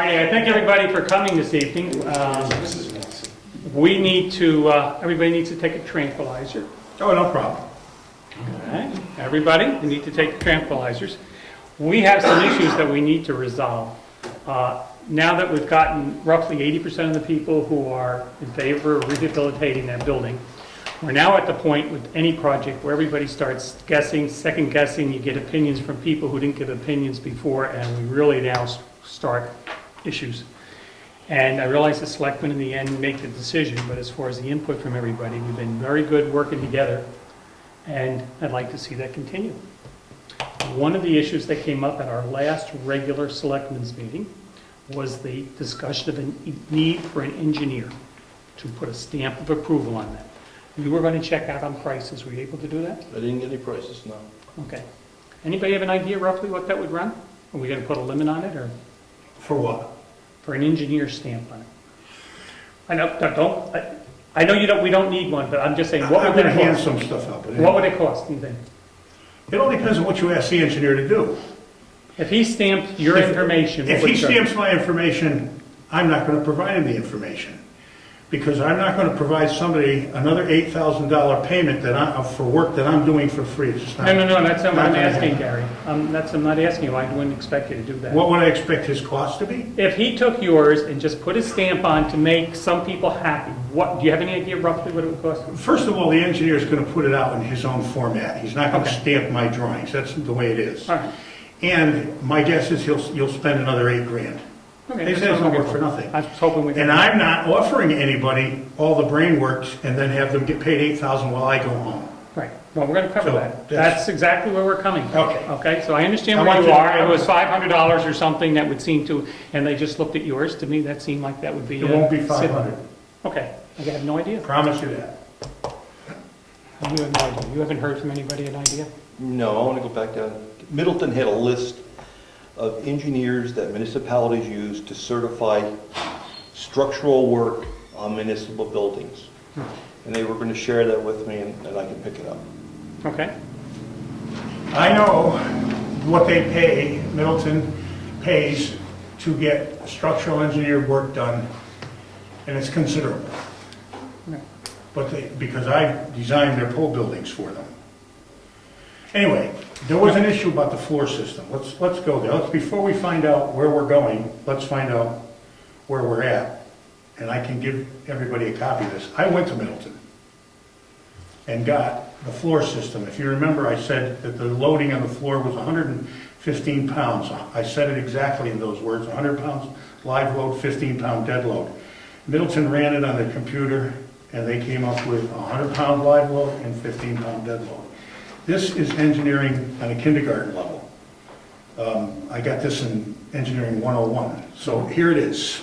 Okay, I thank everybody for coming this evening. We need to, everybody needs to take a tranquilizer. Oh, no problem. Okay, everybody, you need to take tranquilizers. We have some issues that we need to resolve. Now that we've gotten roughly 80% of the people who are in favor of rehabilitating that building, we're now at the point with any project where everybody starts guessing, second guessing, you get opinions from people who didn't give opinions before, and we really now start issues. And I realize the selectmen in the end make the decision, but as far as the input from everybody, we've been very good working together, and I'd like to see that continue. One of the issues that came up at our last regular selectmen's meeting was the discussion of a need for an engineer to put a stamp of approval on that. We were going to check out on prices. Were you able to do that? I didn't get any prices, no. Okay. Anybody have an idea roughly what that would run? Are we going to put a limit on it, or For what? for an engineer stamp on it? I know you don't. We don't need one, but I'm just saying, what I'm would going to it hand cost? some stuff out. But What would it cost? Do you think? It all depends on what you ask the engineer to do. If he stamped your information, what If would he it cost? stamps my information, I'm not going to provide him the information. Because I'm not going to provide somebody another $8,000 payment for work that I'm doing for free. It's just not- No, that's not what I'm not gonna asking, happen. Gary. I'm not asking you. I wouldn't expect you to do that. What would I expect his cost to be? If he took yours and just put his stamp on to make some people happy, do you have any idea roughly what it would cost? First of all, the engineer is going to put it out in his own format. He's not going to Okay. stamp my drawings. That's the way it is. All right. And my guess is you'll spend another $8,000. Okay, He that's says what no I'm work looking for nothing. I was hoping we could. And I'm not offering anybody all the brain works and then have them get paid $8,000 while I go home. Right, well, we're gonna cover So, that. that's- That's exactly where we're coming from. Okay. Okay, so I understand I where want you you to- are. It was $500 or something that would seem to, and they just looked at yours. To me, that seemed like that would be. It won't be 500. Okay, I have no idea. Promise you that. You have no idea. You haven't heard from anybody an idea? No, I want to go back down. Middleton had a list of engineers that municipalities use to certify structural work on municipal buildings. And they were going to share that with me, and I can pick it up. Okay, I know what they pay, Middleton pays to get structural engineered work done, and it's considerable. Okay. But because I designed their pole buildings for them. Anyway, there was an issue about the floor system. Let's go there. Before we find out where we're going, let's find out where we're at. And I can give everybody a copy of this. I went to Middleton and got the floor system. If you remember, I said that the loading on the floor was 115 pounds. I said it exactly in those words, 100 pounds live load, 15-pound dead load. Middleton ran it on their computer, and they came up with 100-pound live load and 15-pound dead load. This is engineering on a kindergarten level. I got this in Engineering 101. So here it is.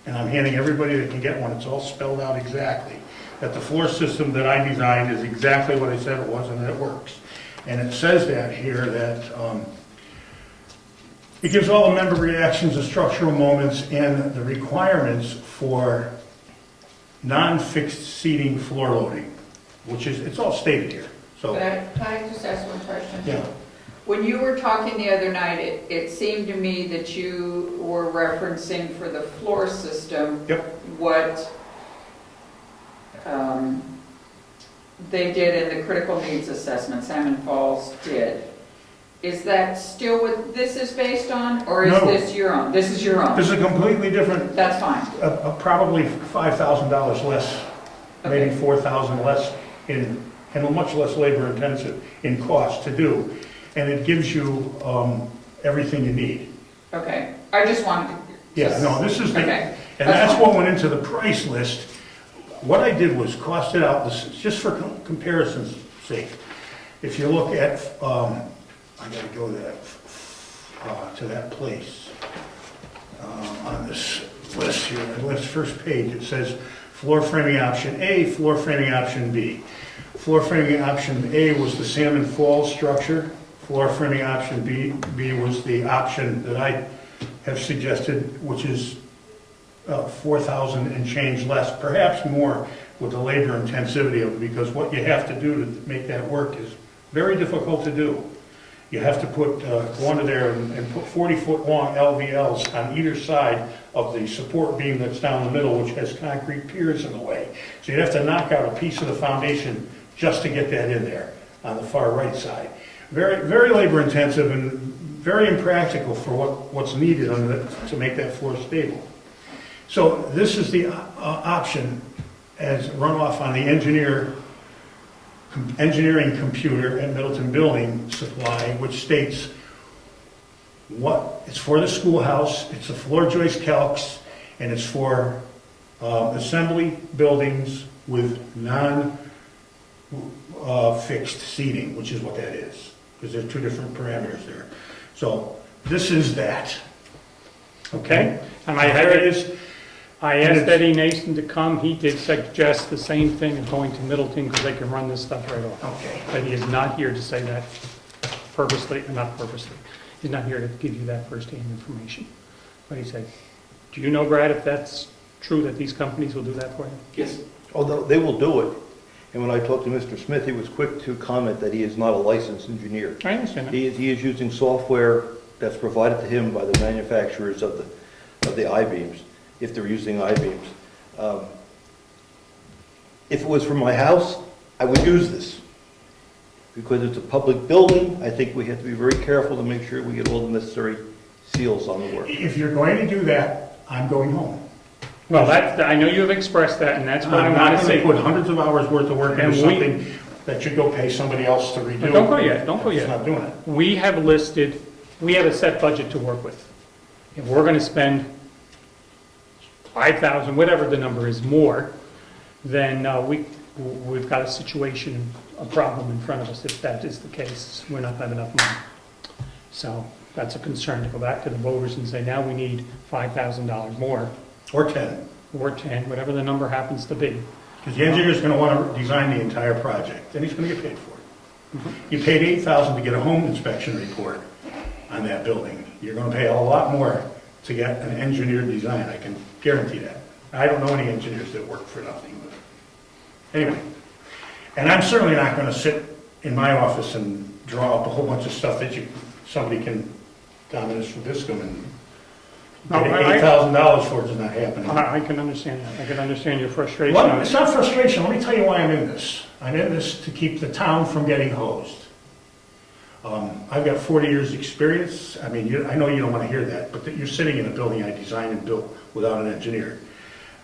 And I'm handing everybody that can get one, it's all spelled out exactly. That the floor system that I designed is exactly what I said it was, and it works. And it says that here, that it gives all the member reactions, the structural moments, and the requirements for non-fixed seating floor loading, which is, it's all stated here. So, Can I just ask one question? yeah. When you were talking the other night, it seemed to me that you were referencing for the floor system Yep. what they did in the critical needs assessment, Salmon Falls did. Is that still what this is based on, or is No. this your own? This is your own? This is a completely different, That's fine. probably $5,000 less, maybe Okay. $4,000 less and much less labor intensive in cost to do. And it gives you everything you need. Okay, I just wanted to. Yeah, no, this is the, Okay. and that's what went into the price list. What I did was cost it out, this is just for comparison's sake. If you look at, I gotta go to that place. On this list here, the list first page, it says floor framing option A, floor framing option B. Floor framing option A was the Salmon Falls structure. Floor framing option B was the option that I have suggested, which is 4,000 and change less, perhaps more with the labor intensivity of it, because what you have to do to make that work is very difficult to do. You have to go under there and put 40-foot long LVLs on either side of the support beam that's down the middle, which has concrete piers in the way. So you'd have to knock out a piece of the foundation just to get that in there on the far right side. Very, very labor intensive and very impractical for what's needed to make that floor stable. So this is the option as runoff on the engineering computer at Middleton Building Supply, which states what it's for the schoolhouse, it's a floor joist calcs, and it's for assembly buildings with non-fixed seating, which is what that is, because there are two different parameters there. So this is that. Okay? And There it is. I asked Eddie Nason to come. He did suggest the same thing of going to Middleton because they can run this stuff right off. Okay. But he is not here to say that purposely, or not purposely. He's not here to give you that firsthand information. But he said, do you know, Brad, if that's true that these companies will do that for you? Yes. Although they will do it. And when I talked to Mr. Smith, he was quick to comment that he is not a licensed engineer. I understand that. He is using software that's provided to him by the manufacturers of the I-beams, if they're using I-beams. If it was for my house, I would use this. Because it's a public building, I think we have to be very careful to make sure we get all the necessary seals on the work. If you're going to do that, I'm going home. Well, I know you have expressed that, and that's what I I'm want not to going to say. put hundreds of hours worth of work And into we- something that you go pay somebody else to redo. Don't go yet, don't go It's yet. not doing it. We have a set budget to work with. If we're going to spend 5,000, whatever the number is, more, then we've got a situation, a problem in front of us if that is the case. We're not having enough money. So that's a concern, to go back to the voters and say, now we need $5,000 more, Or 10. or 10, whatever the number happens to be. Because the engineer's going to want to design the entire project, and he's going to get paid for it. You paid $8,000 to get a home inspection report on that building. You're going to pay a lot more to get an engineered design, I can guarantee that. I don't know any engineers that work for nothing. But anyway, and I'm certainly not going to sit in my office and draw up a whole bunch of stuff that somebody can, Dominus Vobiscum, and No, get I- $8,000 for it is not happening. I can understand that. I can understand your frustration. Well, on it's it. not frustration. Let me tell you why I'm in this. I'm in this to keep the town from getting hosed. I've got 40 years' experience. I mean, I know you don't want to hear that, but that you're sitting in a building I designed and built without an engineer.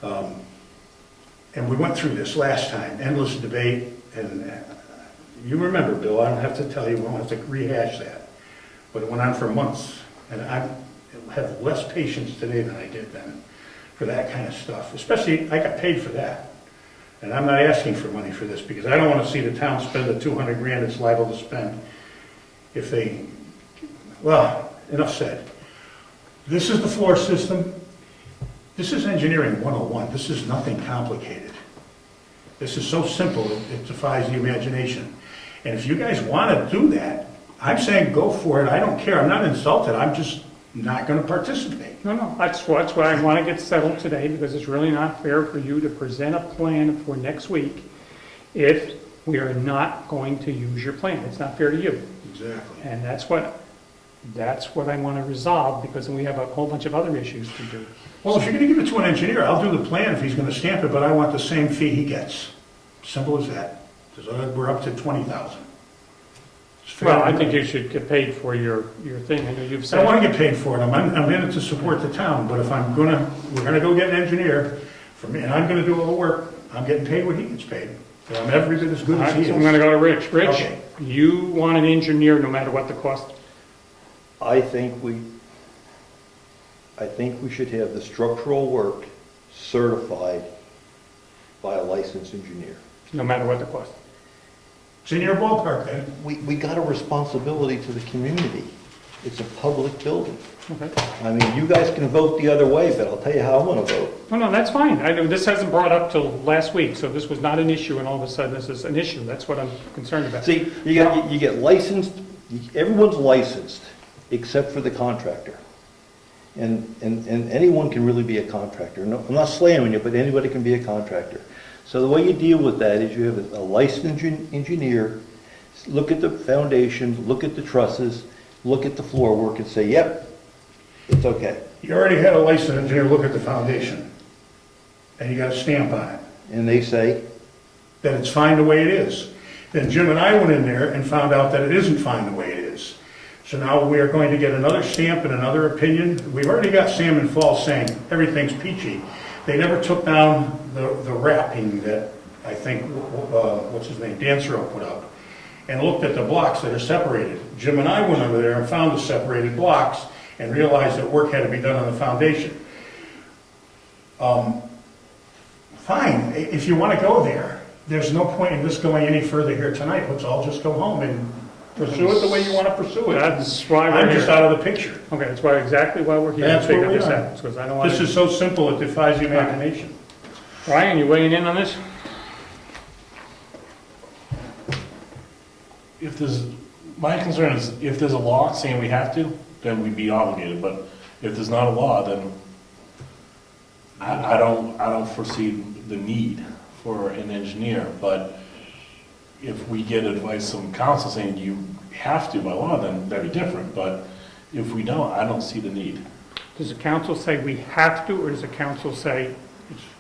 And we went through this last time, endless debate, and you remember, Bill, I don't have to tell you, we don't have to rehash that. But it went on for months, and I have less patience today than I did then for that kind of stuff. Especially, I got paid for that. And I'm not asking for money for this, because I don't want to see the town spend the 200 grand it's liable to spend if they, well, enough said. This is the floor system. This is engineering 101. This is nothing complicated. This is so simple, it defies the imagination. And if you guys want to do that, I'm saying go for it. I don't care. I'm not insulted. I'm just not going to participate. No, that's why I want to get settled today, because it's really not fair for you to present a plan for next week if we are not going to use your plan. It's not fair to you. Exactly. And that's what I want to resolve, because we have a whole bunch of other issues to do. Well, if you're going to give it to an engineer, I'll do the plan if he's going to stamp it, but I want the same fee he gets. Simple as that. We're up to 20,000. It's fair. Well, I think you should get paid for your thing. I know you've I said. don't want to get paid for it. I'm in it to support the town, but if we're gonna go get an engineer for me, and I'm gonna do all the work, I'm getting paid what he gets paid. So I'm every bit as good All as right, he so I'm going is. to go to Rich. Rich, Okay. you want an engineer no matter what the cost? I think we should have the structural work certified by a licensed engineer. No matter what the cost. It's in your ballpark then. We got a responsibility to the community. It's a public building. Okay. I mean, you guys can vote the other way, but I'll tell you how I'm gonna vote. No, that's fine. I know this hasn't brought up till last week, so this was not an issue, and all of a sudden this is an issue. That's what I'm concerned about. See, you get licensed, everyone's licensed, except for the contractor. And anyone can really be a contractor. No, I'm not slamming you, but anybody can be a contractor. So the way you deal with that is you have a licensed engineer look at the foundation, look at the trusses, look at the floor work and say, yep, it's okay. You already had a licensed engineer look at the foundation, and you got a stamp on it, And they say, that it's fine the way it is. Then Jim and I went in there and found out that it isn't fine the way it is. So now we are going to get another stamp and another opinion. We've already got Salmon Falls saying everything's peachy. They never took down the wrapping that I think, what's his name, Dancero put up, and looked at the blocks that are separated. Jim and I went over there and found the separated blocks and realized that work had to be done on the foundation. Fine, if you want to go there, there's no point in this going any further here tonight. Let's all just go home and pursue it the way you want to pursue it. That's why I'm we're just here. out of the picture. Okay, that's why, exactly why we're here. That's to where figure we this are. out, because I don't want This to. is so simple, it defies the imagination. Ryan, you weighing in on this? If there's, my concern is if there's a law saying we have to, then we'd be obligated, but if there's not a law, then I don't foresee the need for an engineer, but if we get advice from council saying you have to by law, then that'd be different, but if we don't, I don't see the need. Does the council say we have to, or does the council say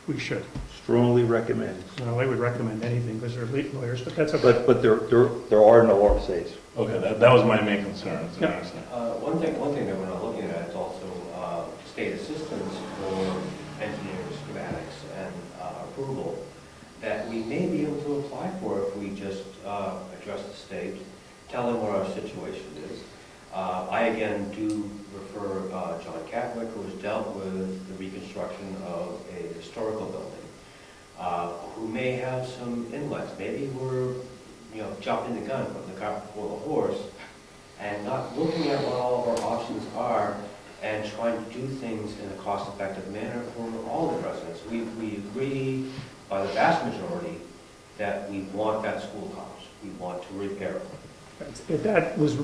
we should? strongly recommend. Well, they would recommend anything because they're lawyers, but that's okay. But there are no RSA's. Okay, that was my main concern. is Yeah. understand. One thing that we're not looking at is also state assistance for engineering schematics and approval that we may be able to apply for if we just address the state, tell them what our situation is. I again do refer John Catwick, who has dealt with the reconstruction of a historical building, who may have some inlets. Maybe we're jumping the gun, putting the cart before the horse, and not looking at what all of our options are and trying to do things in a cost-effective manner for all the residents. We agree by the vast majority that we want that schoolhouse. We want to repair it. That was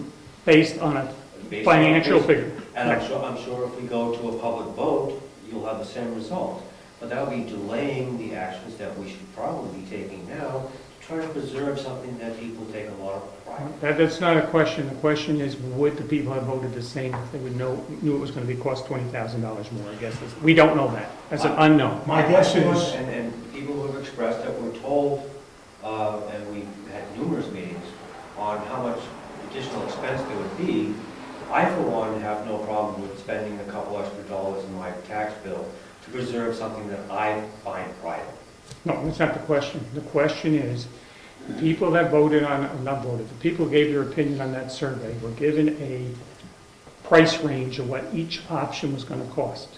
based on a Based on- financial figure. And I'm sure if we go to a public vote, you'll have the same result. But that would be delaying the actions that we should probably be taking now to try to preserve something that people take a lot of pride in. That's not a question. The question is, would the people have voted the same if they knew it was going to be cost $20,000 more, I guess. We don't know that. That's an unknown. My guess is, And people who have expressed that we're told, and we've had numerous meetings on how much additional expense there would be. I, for one, have no problem with spending a couple extra dollars in my tax bill to preserve something that I find pride in. No, that's not the question. The question is, the people that voted on, or not voted, the people who gave their opinion on that survey were given a price range of what each option was going to cost.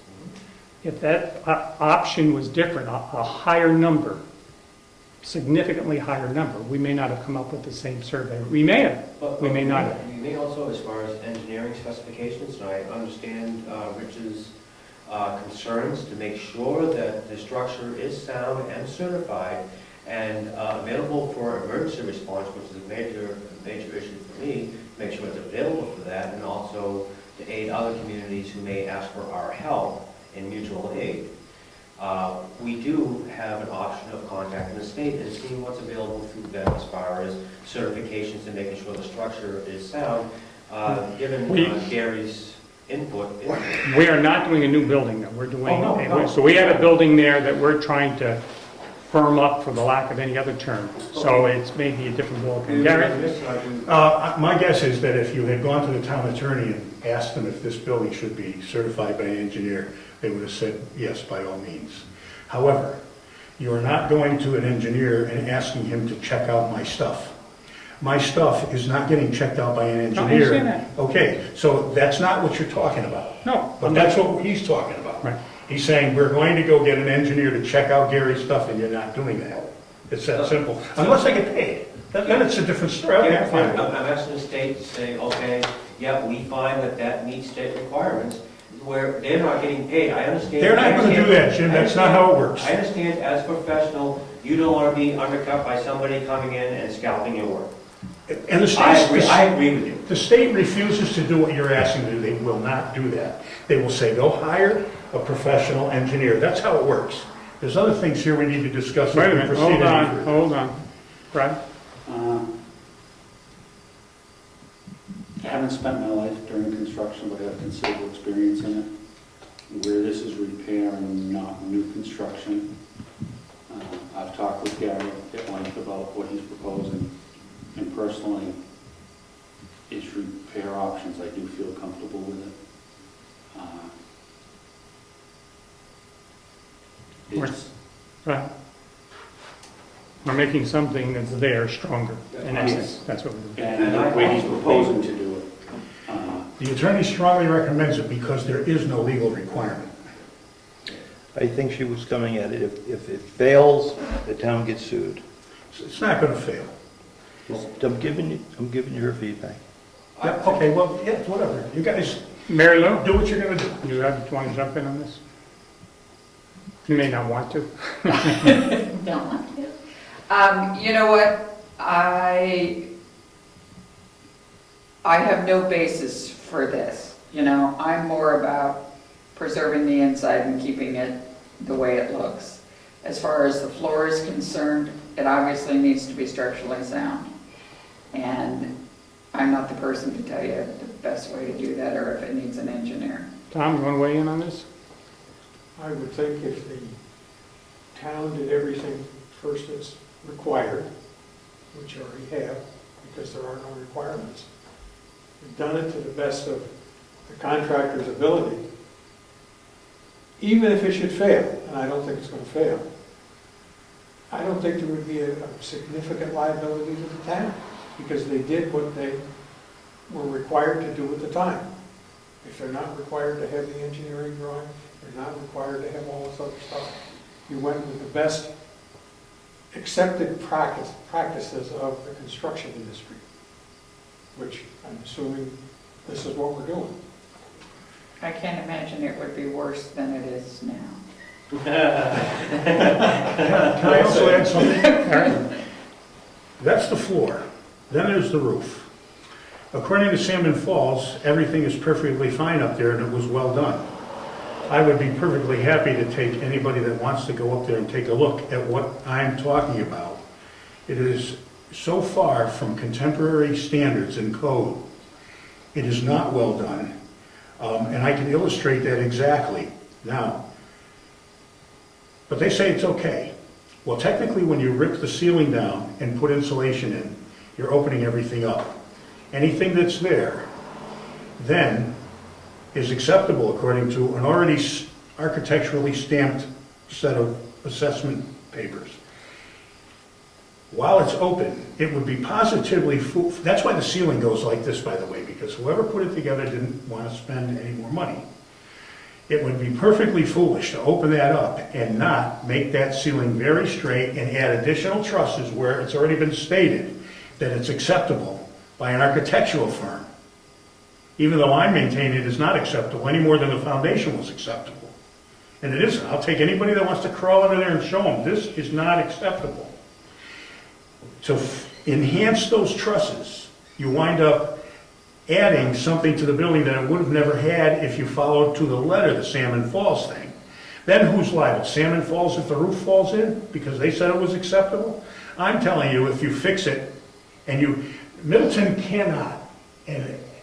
If that option was different, a higher number, significantly higher number, we may not have come up with the same survey. We may have, we may not have. We may also, as far as engineering specifications, and I understand Rich's concerns to make sure that the structure is sound and certified and available for emergency response, which is a major issue for me, make sure it's available for that, and also to aid other communities who may ask for our help in mutual aid. We do have an option of contacting the state and seeing what's available through them as far as certifications and making sure the structure is sound, given Gary's input. We are not doing a new building, though. We're doing, Oh, no. so we have a building there that we're trying to firm up, for the lack of any other term. So it's maybe a different ballgame. Gary? my guess is that if you had gone to the town attorney and asked them if this building should be certified by an engineer, they would have said, yes, by all means. However, you are not going to an engineer and asking him to check out my stuff. My stuff is not getting checked out by an engineer. I understand that. Okay, so that's not what you're talking about. No. But that's what he's talking about. Right. He's saying, we're going to go get an engineer to check out Gary's stuff, and you're not doing that. It's that simple. Unless I get paid. Then it's a different story. Okay, Yeah, fine. I'm asking the state to say, okay, yeah, we find that meets state requirements, where they're not getting paid. I understand. They're not going to do that, Jim. That's not how it works. I understand as a professional, you don't want to be undercut by somebody coming in and scalping your work. And the I state, agree with you. the state refuses to do what you're asking them to do. They will not do that. They will say, go hire a professional engineer. That's how it works. There's other things here we need to discuss. Wait a as we minute, proceed any further. hold on. Brad? I haven't spent my life during construction, but I have considerable experience in it. Where this is repair and not new construction, I've talked with Gary at length about what he's proposing, and personally, its repair options, I do feel comfortable with it. It's, Right. We're making something that's there stronger, in essence, that's what we're doing. and the way he's proposing to do it. The attorney strongly recommends it because there is no legal requirement. I think she was coming at it, if it fails, the town gets sued. It's not going to fail. I'm giving you her feedback. Yeah, okay, well, yeah, whatever. You guys Mary Lou, do what you're going to do. you want to jump in on this? You may not want to. Don't want to. You know what? I have no basis for this. You know, I'm more about preserving the inside and keeping it the way it looks. As far as the floor is concerned, it obviously needs to be structurally sound. And I'm not the person to tell you the best way to do that or if it needs an engineer. Tom, you want to weigh in on this? I would think if the town did everything first that's required, which you already have, because there are no requirements, we've done it to the best of the contractor's ability, even if it should fail, and I don't think it's going to fail, I don't think there would be a significant liability to the town, because they did what they were required to do at the time. If they're not required to have the engineering drawing, they're not required to have all this other stuff. You went with the best accepted practices of the construction industry, which I'm assuming this is what we're doing. I can't imagine it would be worse than it is now. Can I also add something? That's the floor. Then there's the roof. According to Salmon Falls, everything is perfectly fine up there and it was well done. I would be perfectly happy to take anybody that wants to go up there and take a look at what I'm talking about. It is so far from contemporary standards and code. It is not well done. And I can illustrate that exactly now. But they say it's okay. Well, technically, when you rip the ceiling down and put insulation in, you're opening everything up. Anything that's there then is acceptable according to an already architecturally stamped set of assessment papers. While it's open, it would be positively, that's why the ceiling goes like this, by the way, because whoever put it together didn't want to spend any more money. It would be perfectly foolish to open that up and not make that ceiling very straight and add additional trusses where it's already been stated that it's acceptable by an architectural firm. Even though I maintain it is not acceptable any more than the foundation was acceptable. And it isn't. I'll take anybody that wants to crawl under there and show them this is not acceptable. To enhance those trusses, you wind up adding something to the building that it would have never had if you followed to the letter the Salmon Falls thing. Then who's liable? Salmon Falls if the roof falls in because they said it was acceptable? I'm telling you, if you fix it and Middleton cannot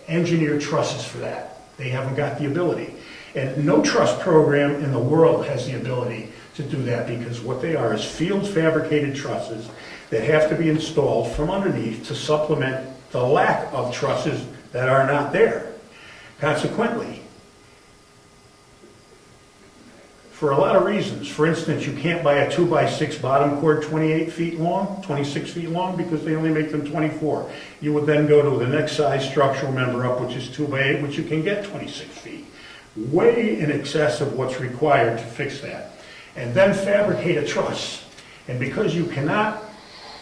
engineer trusses for that. They haven't got the ability. And no truss program in the world has the ability to do that because what they are is field fabricated trusses that have to be installed from underneath to supplement the lack of trusses that are not there. Consequently, for a lot of reasons, for instance, you can't buy a 2x6 bottom cord 28 feet long, 26 feet long, because they only make them 24. You would then go to the next size structural member up, which is 2x8, which you can get 26 feet. Way in excess of what's required to fix that. And then fabricate a truss. And because you cannot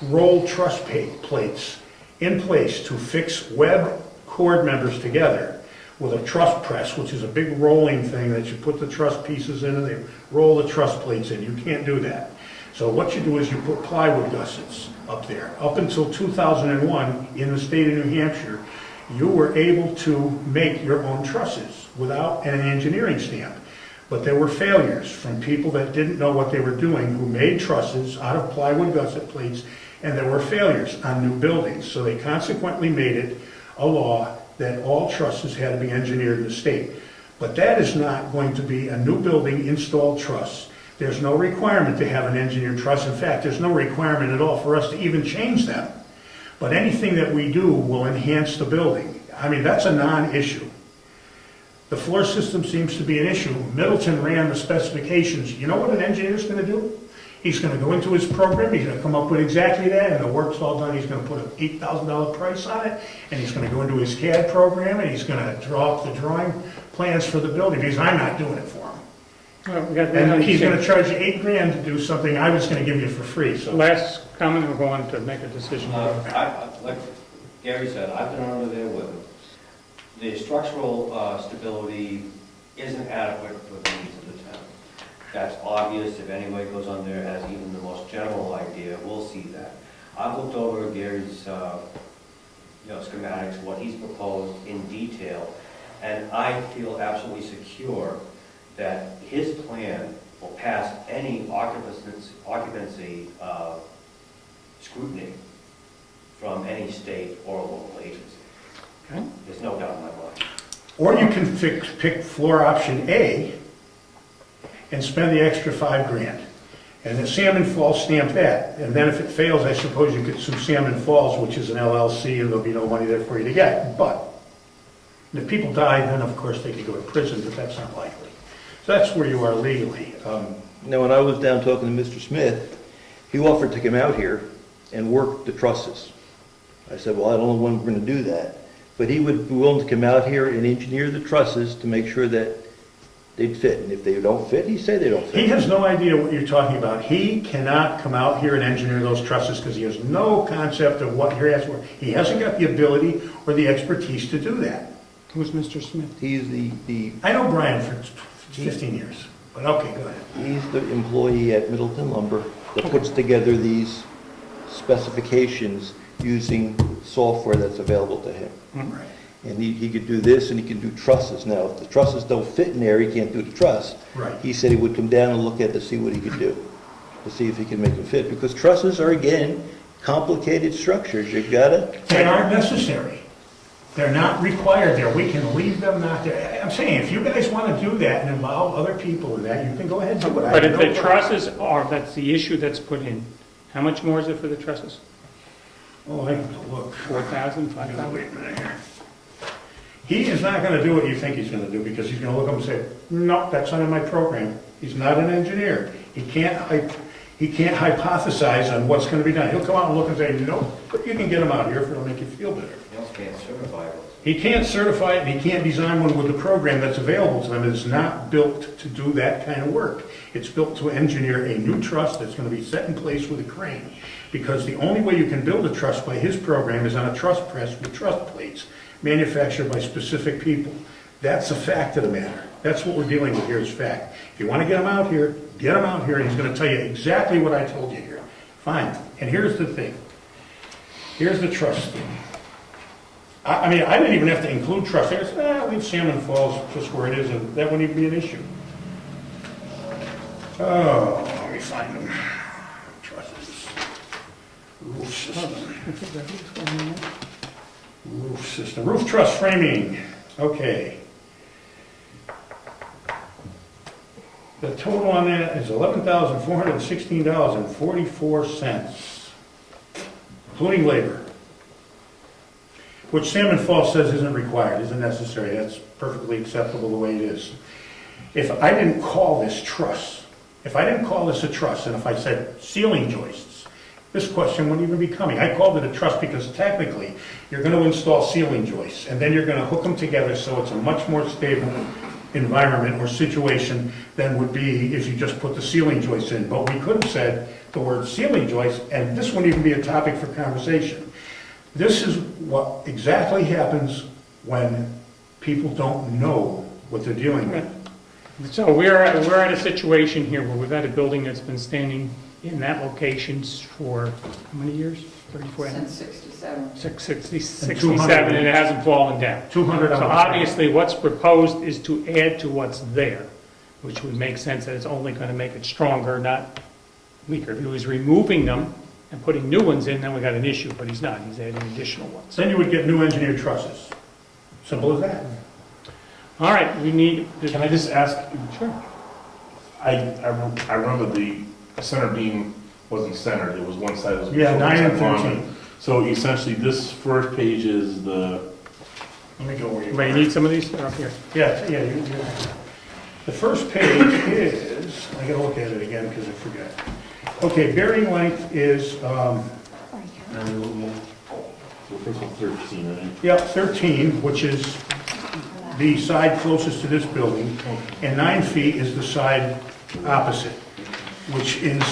roll truss plates in place to fix web cord members together with a truss press, which is a big rolling thing that you put the truss pieces in and they roll the truss plates in. You can't do that. So what you do is you put plywood gussets up there. Up until 2001 in the state of New Hampshire, you were able to make your own trusses without an engineering stamp. But there were failures from people that didn't know what they were doing who made trusses out of plywood gusset plates, and there were failures on new buildings. So they consequently made it a law that all trusses had to be engineered in the state. But that is not going to be a new building installed truss. There's no requirement to have an engineered truss. In fact, there's no requirement at all for us to even change them. But anything that we do will enhance the building. I mean, that's a non-issue. The floor system seems to be an issue. Middleton ran the specifications. You know what an engineer's gonna do? He's gonna go into his program, he's gonna come up with exactly that, and the work's all done, he's gonna put an $8,000 price on it, and he's gonna go into his CAD program, and he's gonna draw up the drawing plans for the building, because I'm not doing it for him. Well, we got And he's gonna charge you $8,000 to do something I was gonna give you for free, so. Last comment, we're going to make a decision. Like Gary said, I've been under there with him. The structural stability isn't adequate for the needs of the town. That's obvious. If anybody goes on there has even the most general idea, we'll see that. I've looked over Gary's schematics, what he's proposed in detail, and I feel absolutely secure that his plan will pass any occupancy scrutiny from any state or local agency. Okay. There's no doubt in my mind. Or you can pick floor option A and spend the extra $5,000. And the Salmon Falls stamp that. And then if it fails, I suppose you could sue Salmon Falls, which is an LLC, and there'll be no money there for you to get. But if people die, then of course they could go to prison, but that's not likely. So that's where you are legally. Now, when I was down talking to Mr. Smith, he offered to come out here and work the trusses. I said, well, I don't know when we're going to do that. But he would be willing to come out here and engineer the trusses to make sure that they'd fit. And if they don't fit, he'd say they don't He fit. has no idea what you're talking about. He cannot come out here and engineer those trusses because he has no concept of what you're asking for. He hasn't got the ability or the expertise to do that. Who's Mr. Smith? He's the I know Brian for 15 years, but okay, go ahead. he's the employee at Middleton Lumber that puts together these specifications using software that's available to him. Right. And he could do this, and he can do trusses. Now, if the trusses don't fit in there, he can't do the truss. Right. He said he would come down and look at to see what he could do, to see if he can make them fit. Because trusses are, again, complicated structures. You've got to... They aren't necessary. They're not required there. We can leave them not there. I'm saying, if you guys want to do that and involve other people in that, you can go ahead and do it. But if the trusses are, that's the issue that's put in, how much more is it for the trusses? Oh, I have to look. 4,000, Wait 5,000? a minute here. He is not going to do what you think he's going to do, because he's going to look up and say, no, that's not in my program. He's not an engineer. He can't hypothesize on what's going to be done. He'll come out and look and say, no, but you can get him out here if it'll make you feel better. He also can't certify it. He can't certify it, and he can't design one with the program that's available to him. It's not built to do that kind of work. It's built to engineer a new truss that's going to be set in place with a crane. Because the only way you can build a truss by his program is on a truss press with truss plates, manufactured by specific people. That's a fact of the matter. That's what we're dealing with here is fact. If you want to get him out here, and he's going to tell you exactly what I told you here. Fine. And here's the thing. Here's the truss thing. I mean, I didn't even have to include truss. I said, leave Salmon Falls just where it is, and that wouldn't even be an issue. Oh, let me find them. Trusses. Roof system. Roof system. Roof truss framing. Okay. The total on that is $11,416.44, including labor, which Salmon Falls says isn't required, isn't necessary. That's perfectly acceptable the way it is. If I didn't call this truss, if I didn't call this a truss, and if I said ceiling joists, this question wouldn't even be coming. I called it a truss because technically you're going to install ceiling joists, and then you're going to hook them together so it's a much more stable environment or situation than would be if you just put the ceiling joists in. But we could have said the word ceiling joist, and this wouldn't even be a topic for conversation. This is what exactly happens when people don't know what they're dealing with. So we're at a situation here where we've had a building that's been standing in that location for how many years? 34? Since 67. 67, and it hasn't fallen down. 200 So hours. obviously what's proposed is to add to what's there, which would make sense that it's only going to make it stronger, not weaker. If he was removing them and putting new ones in, then we got an issue, but he's not. He's adding additional ones. Then you would get new engineered trusses. Simple as that. All right, we need, Can I just ask, sure. I remember the center beam wasn't centered, it was one side, it was. Yeah, 9 and one side 13. long. So essentially, this first page is the, Let me go where you But you need some of these, they're up here. Yeah, the first page is, I gotta look at it again because I forgot. Okay, bearing length is, the first one 13, right? yeah, 13, which is the side closest to this building, and 9 feet is the side opposite, which is,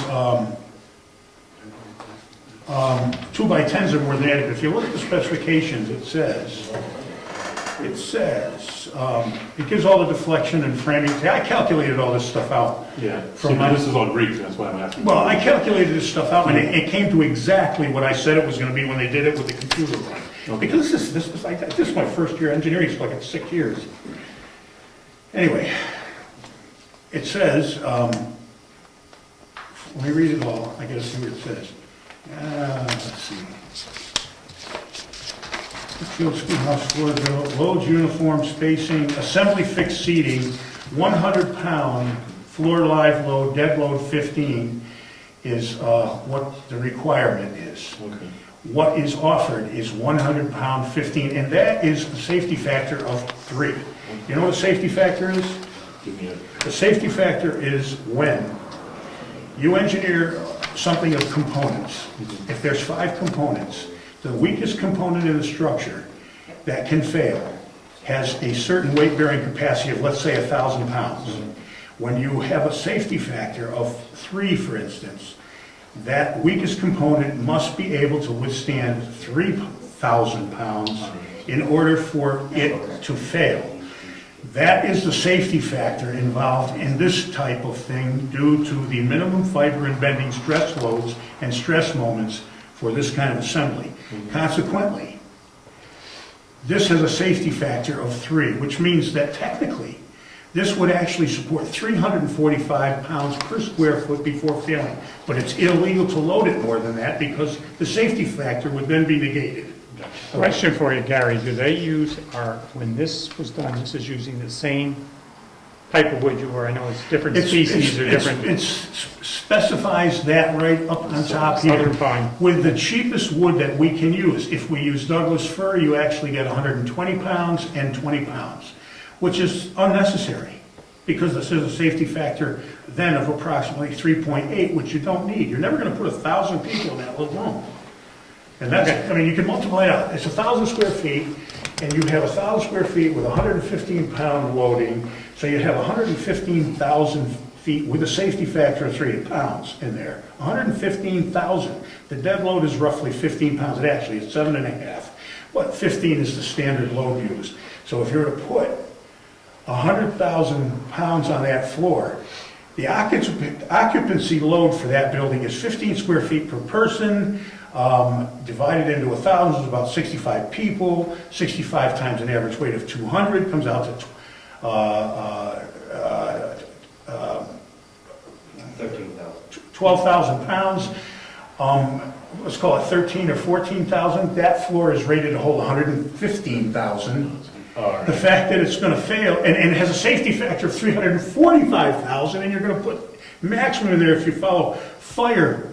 2 by 10s are more than adequate. If you look at the specifications, it says, it gives all the deflection and framing. I calculated all this stuff out. Yeah, From so my- this is all Greek, that's why I'm asking. Well, I calculated this stuff out, and it came to exactly what I said it was gonna be when they did it with the computer run. Okay. Because this is my first year engineering, so I got 6 years. Anyway, it says, let me read it all, I gotta see what it says. Let's see. Brookfield Schoolhouse floor loads uniform spacing, assembly fixed seating, 100-pound floor live load, dead load 15 is what the requirement is. Okay. What is offered is 100-pound 15, and that is a safety factor of 3. You know what a safety factor is? Give me a, The safety factor is when you engineer something of components. If there's 5 components, the weakest component in the structure that can fail has a certain weight-bearing capacity of, let's say, 1,000 pounds. When you have a safety factor of 3, for instance, that weakest component must be able to withstand 3,000 pounds in order for it to fail. That is the safety factor involved in this type of thing due to the minimum fiber and bending stress loads and stress moments for this kind of assembly. Consequently, this has a safety factor of 3, which means that technically, this would actually support 345 pounds per square foot before failing. But it's illegal to load it more than that because the safety factor would then be negated. Question for you, Gary, do they use, when this was done, this is using the same type of wood you were, I know it's different species or different. It specifies that right up on top here. Southern pine. With the cheapest wood that we can use. If we use Douglas fir, you actually get 120 pounds and 20 pounds, which is unnecessary because this is a safety factor then of approximately 3.8, which you don't need. You're never going to put 1,000 people in that little room. And that's, I mean, you can multiply it out. It's 1,000 square feet, and you have 1,000 square feet with 115-pound loading, so you have 115,000 feet with a safety factor of 3 pounds in there. 115,000. The dead load is roughly 15 pounds. Actually, it's 7.5. But 15 is the standard load used. So if you were to put 100,000 pounds on that floor, the occupancy load for that building is 15 square feet per person. Divided into 1,000 is about 65 people. 65 times an average weight of 200 comes out to 12,000 pounds. Let's call it 13 or 14,000. That floor is rated to hold 115,000. The fact that it's going to fail, and it has a safety factor of 345,000, and you're going to put maximum in there if you follow fire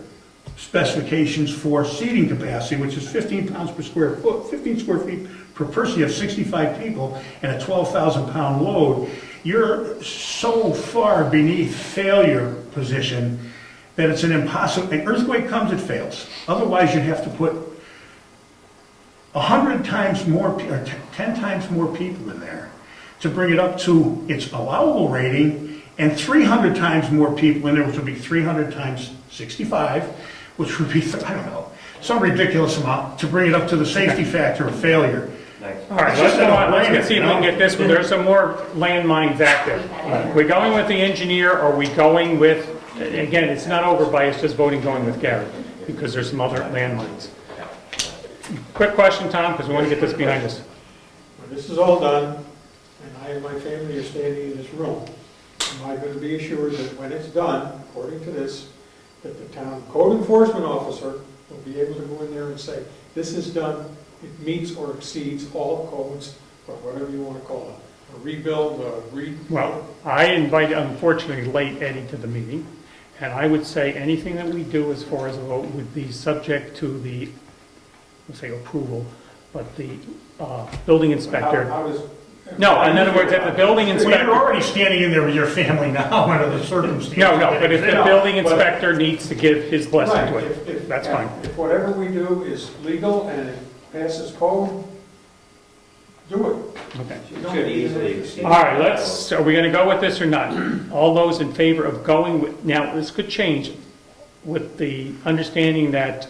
specifications for seating capacity, which is 15 pounds per square foot, 15 square feet per person. You have 65 people and a 12,000 pound load. You're so far beneath failure position that it's an impossible, an earthquake comes, it fails. Otherwise, you'd have to put 100 times more, or 10 times more people in there to bring it up to its allowable rating, and 300 times more people in there, which would be 300 times 65, which would be, I don't know, some ridiculous amount to bring it up to the safety factor of failure. All right, let's go on, let's see if we can get this, there's some more landmines active. We're going with the engineer, or are we going with, again, it's not over by us just voting going with Gary, because there's some other landmines. Quick question, Tom, because we want to get this behind us. When this is all done, and I and my family are standing in this room, am I going to be assured that when it's done, according to this, that the town code enforcement officer will be able to go in there and say, this is done, it meets or exceeds all codes whatever you want to call it, a rebuild, Well, I invited, unfortunately, late Eddie to the meeting, and I would say anything that we do as far as a vote would be subject to the, let's say approval, but the building inspector. How does? No, in other words, if the building Well, inspector. you're already standing in there with your family now under the circumstances. No, but if the No, building but- inspector needs to give his blessing to Right, it, that's fine. If whatever we do is legal and it passes code, do it. Okay. You don't Should need easily to- exceed. All right, are we gonna go with this or not? All those in favor of going with, now, this could change with the understanding that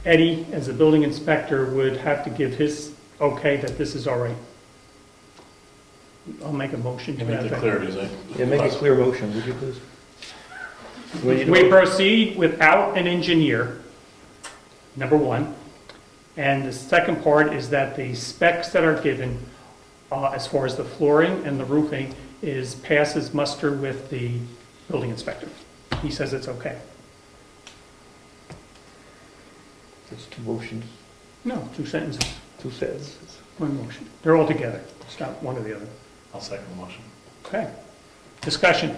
Eddie, as a building inspector, would have to give his okay that this is all right. I'll make a motion to You make that the effect. clarity, is it? Yeah, make a clear motion, would you please? We proceed without an engineer, number one. And the second part is that the specs that are given, as far as the flooring and the roofing, passes muster with the building inspector. He says it's okay. It's two motions, No, two sentences, two sentences. one motion. They're all together. It's not one or the other. I'll second the motion. Okay. Discussion.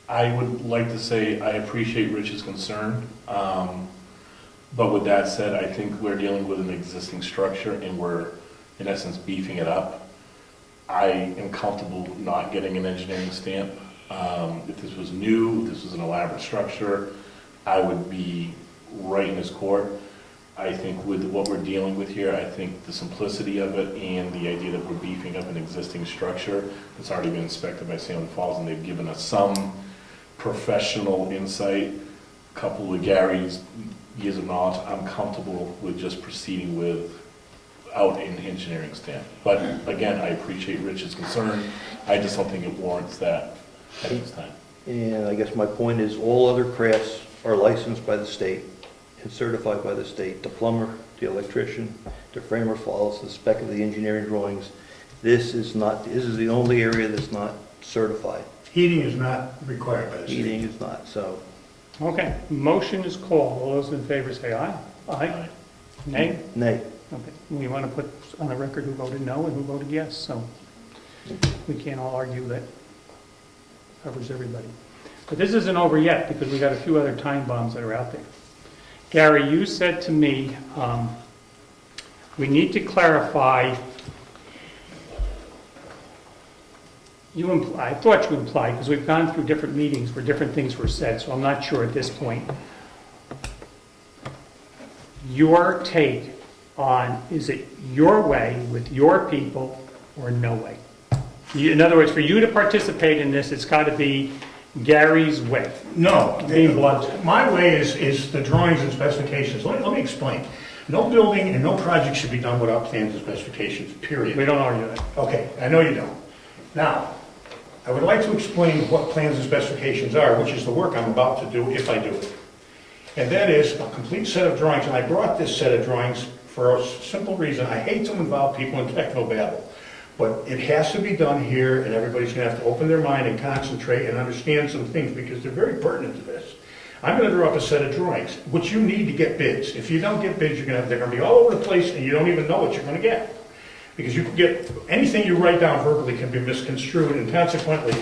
I would like to say I appreciate Rich's concern, but with that said, I think we're dealing with an existing structure and we're, in essence, beefing it up. I am comfortable not getting an engineering stamp. If this was new, if this was an elaborate structure, I would be right in his court. I think with what we're dealing with here, I think the simplicity of it and the idea that we're beefing up an existing structure that's already been inspected by Salem Falls, and they've given us some professional insight, coupled with Gary's years of knowledge, I'm comfortable with just proceeding without an engineering stamp. But again, I appreciate Rich's concern. I just don't think it warrants that at this time. And I guess my point is, all other crafts are licensed by the state and certified by the state. The plumber, the electrician, the framer follows the spec of the engineering drawings. This is the only area that's not certified. Heating is not required by the state. Heating is not, so. Okay, motion is called. All those in favor say aye. Aye. Nay? Nay. Okay, we want to put on the record who voted no and who voted yes, so we can't all argue that covers everybody. But this isn't over yet, because we got a few other time bombs that are out there. Gary, you said to me, we need to clarify, I thought you implied, because we've gone through different meetings where different things were said, so I'm not sure at this point. Your take on, is it your way with your people or no way? In other words, for you to participate in this, it's got to be Gary's way. No, Being blunt. my way is the drawings and specifications. Let me explain. No building and no project should be done without plans and specifications, period. We don't argue that. Okay, I know you don't. Now, I would like to explain what plans and specifications are, which is the work I'm about to do if I do it. And that is a complete set of drawings, and I brought this set of drawings for a simple reason. I hate to involve people in technobabble, but it has to be done here, and everybody's going to have to open their mind and concentrate and understand some things, because they're very pertinent to this. I'm going to draw up a set of drawings, which you need to get bids. If you don't get bids, they're going to be all over the place, and you don't even know what you're going to get. Because you can get, anything you write down verbally can be misconstrued, and consequently,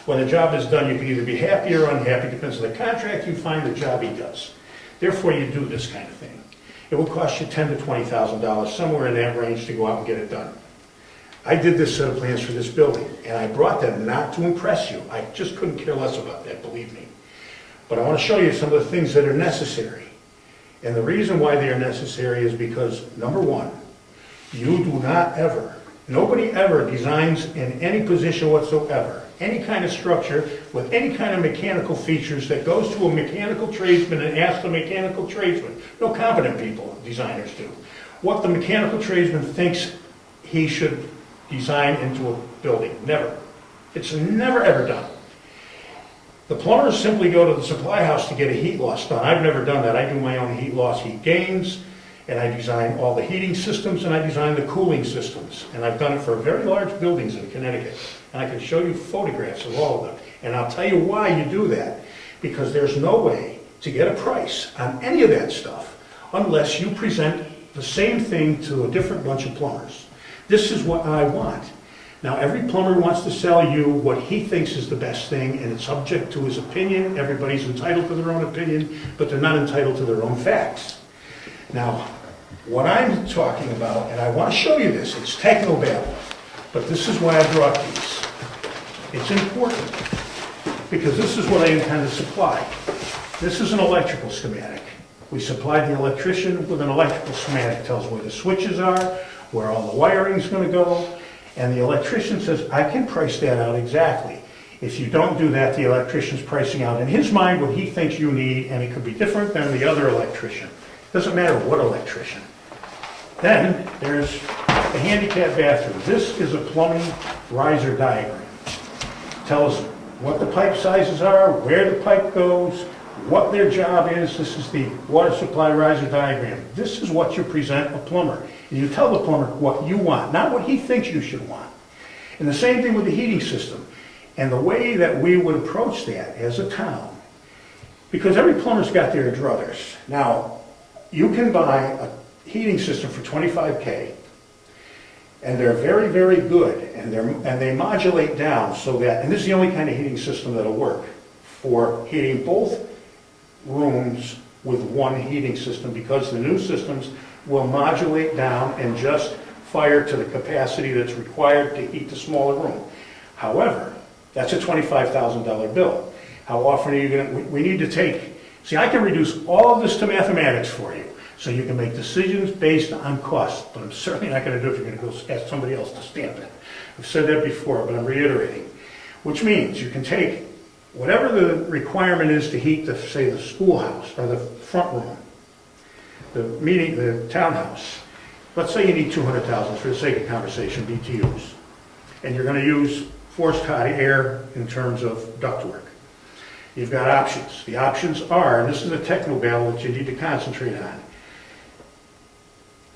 when the job is done, you can either be happy or unhappy, depends on the contract you find, the job he does. Therefore, you do this kind of thing. It will cost you $10,000 to $20,000, somewhere in that range, to go out and get it done. I did this set of plans for this building, and I brought them not to impress you. I just couldn't care less about that, believe me. But I want to show you some of the things that are necessary. And the reason why they are necessary is because, number one, you do not ever, nobody ever designs in any position whatsoever, any kind of structure with any kind of mechanical features that goes to a mechanical tradesman and asks the mechanical tradesman, no competent people, designers do, what the mechanical tradesman thinks he should design into a building. Never. It's never ever done. The plumbers simply go to the supply house to get a heat loss done. I've never done that. I do my own heat loss, heat gains, and I design all the heating systems, and I design the cooling systems. And I've done it for very large buildings in Connecticut. And I can show you photographs of all of them. And I'll tell you why you do that. Because there's no way to get a price on any of that stuff unless you present the same thing to a different bunch of plumbers. This is what I want. Now, every plumber wants to sell you what he thinks is the best thing, and it's subject to his opinion. Everybody's entitled to their own opinion, but they're not entitled to their own facts. Now, what I'm talking about, and I want to show you this, it's technobabble, but this is why I brought these. It's important, because this is what I intend to supply. This is an electrical schematic. We supplied the electrician with an electrical schematic, tells where the switches are, where all the wiring's going to go, and the electrician says, I can price that out exactly. If you don't do that, the electrician's pricing out in his mind what he thinks you need, and it could be different than the other electrician. Doesn't matter what electrician. Then there's the handicap bathroom. This is a plumbing riser diagram. Tells what the pipe sizes are, where the pipe goes, what their job is. This is the water supply riser diagram. This is what you present a plumber. And you tell the plumber what you want, not what he thinks you should want. And the same thing with the heating system. And the way that we would approach that as a town, because every plumber's got their druthers. Now, you can buy a heating system for $25K, and they're very, very good, and they modulate down so that, and this is the only kind of heating system that'll work for heating both rooms with one heating system, because the new systems will modulate down and just fire to the capacity that's required to heat the smaller room. However, that's a $25,000 bill. How often are you going to, we need to take, see, I can reduce all of this to mathematics for you, so you can make decisions based on cost, but I'm certainly not going to do it if you're going to go ask somebody else to stamp it. I've said that before, but I'm reiterating. Which means you can take whatever the requirement is to heat the, say, the schoolhouse or the front room, the townhouse. Let's say you need 200,000 for the sake of conversation, BTUs. And you're going to use forced hot air in terms of ductwork. You've got options. The options are, and this is a technobabble that you need to concentrate on,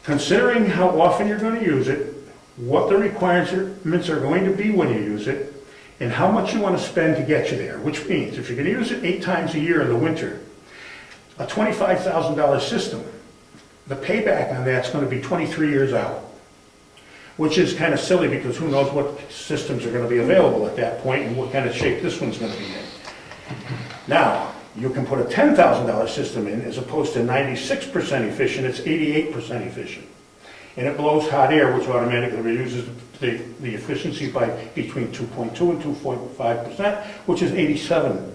considering how often you're going to use it, what the requirements are going to be when you use it, and how much you want to spend to get you there, which means if you're going to use it 8 times a year in the winter, a $25,000 system, the payback on that's going to be 23 years out, which is kind of silly because who knows what systems are going to be available at that point and what kind of shape this one's going to be in. Now, you can put a $10,000 system in as opposed to 96% efficient, it's 88% efficient. And it blows hot air, which automatically reduces the efficiency by between 2.2 and 2.5%, which is 87%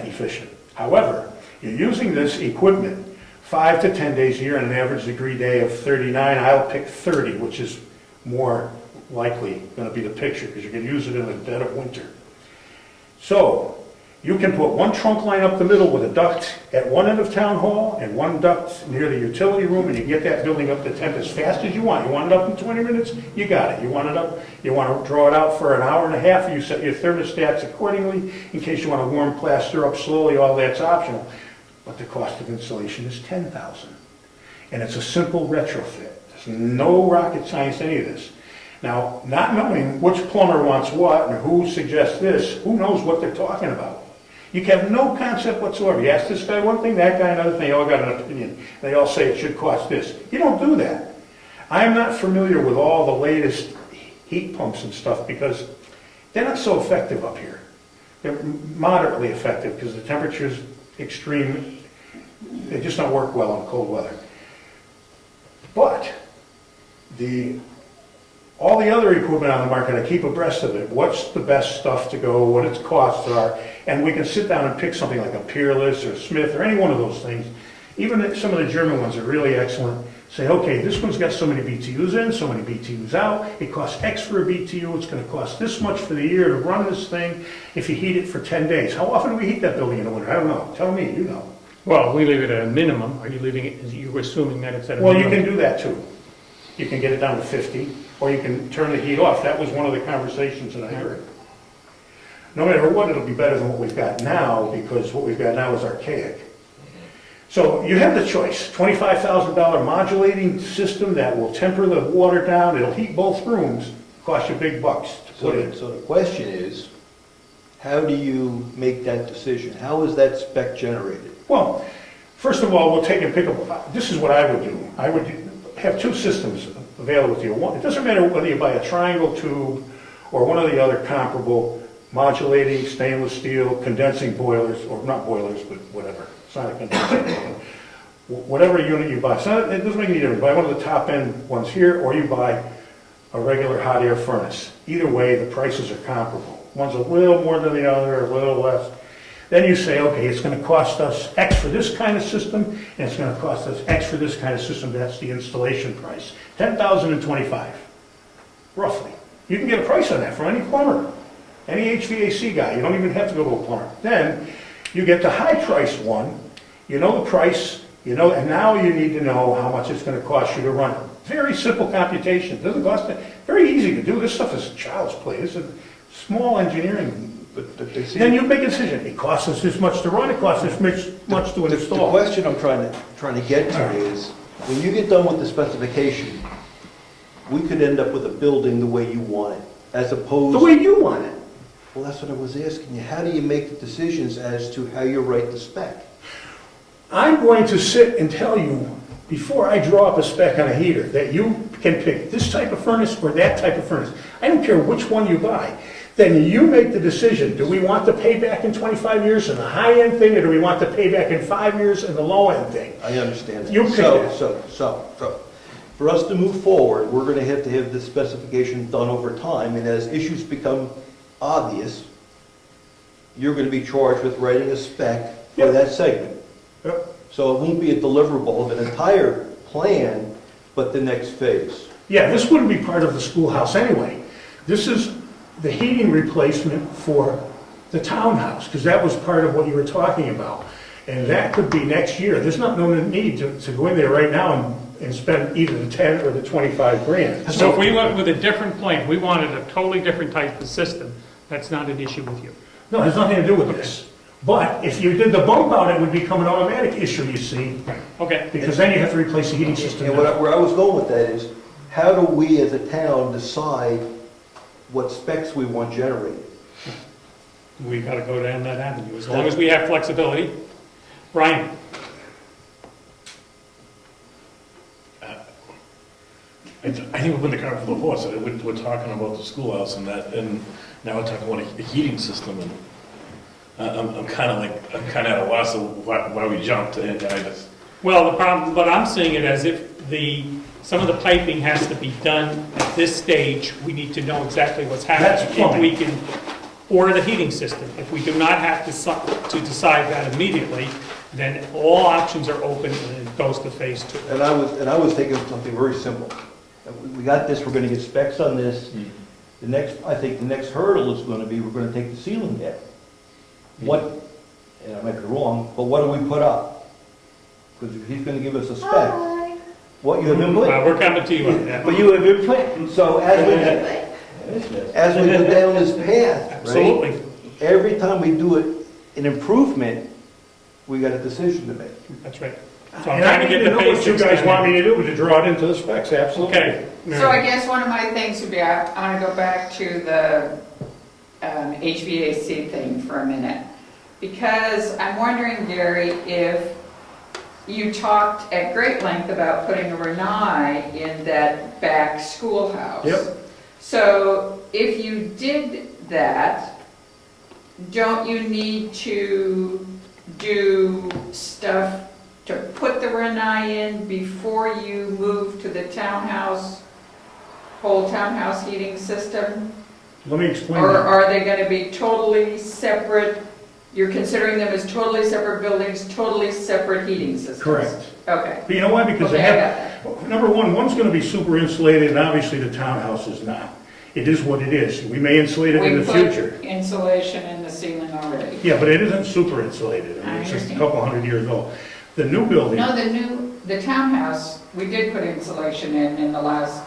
efficient. However, you're using this equipment 5 to 10 days a year on an average degree day of 39. I'll pick 30, which is more likely going to be the picture because you can use it in the dead of winter. So, you can put one trunk line up the middle with a duct at one end of town hall and one duct near the utility room, and you get that building up to temp as fast as you want. You want it up in 20 minutes, you got it. You want it up, you want to draw it out for an hour and a half, you set your thermostats accordingly in case you want to warm plaster up slowly, all that's optional. But the cost of installation is $10,000. And it's a simple retrofit. There's no rocket science, any of this. Now, not knowing which plumber wants what and who suggests this, who knows what they're talking about. You have no concept whatsoever. You ask this guy one thing, that guy another thing, they all got an opinion. They all say it should cost this. You don't do that. I am not familiar with all the latest heat pumps and stuff because they're not so effective up here. They're moderately effective because the temperature's extreme. They just don't work well in cold weather. But all the other equipment on the market, I keep abreast of it. What's the best stuff to go, what its costs are, and we can sit down and pick something like a Peerless or Smith or any one of those things. Even some of the German ones are really excellent. Say, okay, this one's got so many BTUs in, so many BTUs out. It costs X for a BTU. It's going to cost this much for the year to run this thing if you heat it for 10 days. How often do we heat that building in the winter? I don't know. Tell me, you know. Well, we leave it at a minimum. Are you leaving it, you assuming that it's at a Well, minimum? you can do that too. You can get it down to 50, or you can turn the heat off. That was one of the conversations that I heard. No matter what, it'll be better than what we've got now, because what we've got now is archaic. So you have the choice. $25,000 modulating system that will temper the water down. It'll heat both rooms. Cost you big bucks to put in. So the question is, how do you make that decision? How is that spec generated? Well, first of all, we'll take and pick up. This is what I would do. have two systems available to you. One, it doesn't matter whether you buy a triangle tube or one of the other comparable modulating stainless steel condensing boilers, or not boilers, but whatever. It's not a condensing boiler. Whatever unit you buy. It doesn't make any difference. Buy one of the top end ones here, or you buy a regular hot air furnace. Either way, the prices are comparable. One's a little more than the other, a little less. Then you say, okay, it's going to cost us X for this kind of system, and it's going to cost us X for this kind of system. That's the installation price. $10,025, roughly. You can get a price on that from any plumber, any HVAC guy. You don't even have to go to a plumber. Then you get the high-priced one. You know the price, you know, and now you need to know how much it's going to cost you to run it. Very simple computation. It doesn't cost it. Very easy to do. This stuff is child's play. It's a small engineering. Then you make a decision. It costs us this much to run. It costs us this much to The install. question I'm trying to get to is, when you get done with the specification, we could end up with a building the way you want it, as opposed... The way you want it. Well, that's what I was asking you. How do you make the decisions as to how you write the spec? I'm going to sit and tell you, before I draw up a spec on a heater, that you can pick this type of furnace or that type of furnace. I don't care which one you buy. Then you make the decision. Do we want the payback in 25 years in the high-end thing, or do we want the payback in 5 years in the low-end thing? I understand that. You pick that. So, for us to move forward, we're going to have this specification done over time, and as issues become obvious, you're going to be charged with writing a spec for Yep. that segment. Yep. So it won't be a deliverable of an entire plan, but the next phase. Yeah, this wouldn't be part of the schoolhouse anyway. This is the heating replacement for the townhouse, because that was part of what you were talking about. And that could be next year. There's not no need to go in there right now and spend either the 10 or the 25 grand. So if we went with a different plan, we wanted a totally different type of system, that's not an issue with you. No, it has nothing to do with this. But if you did the bump out, it would become an automatic issue, you see, Okay. because then you have to replace the heating system. And where I was going with that is, how do we as a town decide what specs we want generated? We got to go down that avenue, as long as we have flexibility. Brian? I think we've been the cart before the horse. We're talking about the schoolhouse and that, and now we're talking about a heating system, and I'm kind of at a loss of why we jumped, and I just... Well, the problem, but I'm seeing it as if some of the piping has to be done at this stage. We need to know exactly what's That's happening. If plumbing. we can, or the heating system. If we do not have to decide that immediately, then all options are open and it goes to phase 2. And I was thinking of something very simple. We got this, we're going to get specs on this. I think the next hurdle is going to be, we're going to take the ceiling down. What, and I might be wrong, but what do we put up? Because if he's going to give us a spec, what you have input? We're coming to you on that. But you have input. So as we go down this path, right, Absolutely. every time we do an improvement, we got a decision to make. That's right. So I'm And I trying to need get to the know what you basics guys down want here. me to do, to draw it into the specs, absolutely. Okay. So I guess one of my things would be, I want to go back to the HVAC thing for a minute. Because I'm wondering, Gary, if you talked at great length about putting a Renai in that back schoolhouse. Yep. So if you did that, don't you need to do stuff to put the Renai in before you move to the whole townhouse heating system? Let me explain Or that. are they going to be totally separate? You're considering them as totally separate buildings, totally separate heating systems? Correct. Okay. But you know why? Because they Okay, I have, got number one, one's going to be super insulated, and obviously the townhouse is not. It is what it is. We may insulate it in the future. We put insulation in the ceiling already. Yeah, but it isn't super insulated. I mean, I it's just a understand. couple hundred years old. The new building, No, the townhouse, we did put insulation in the last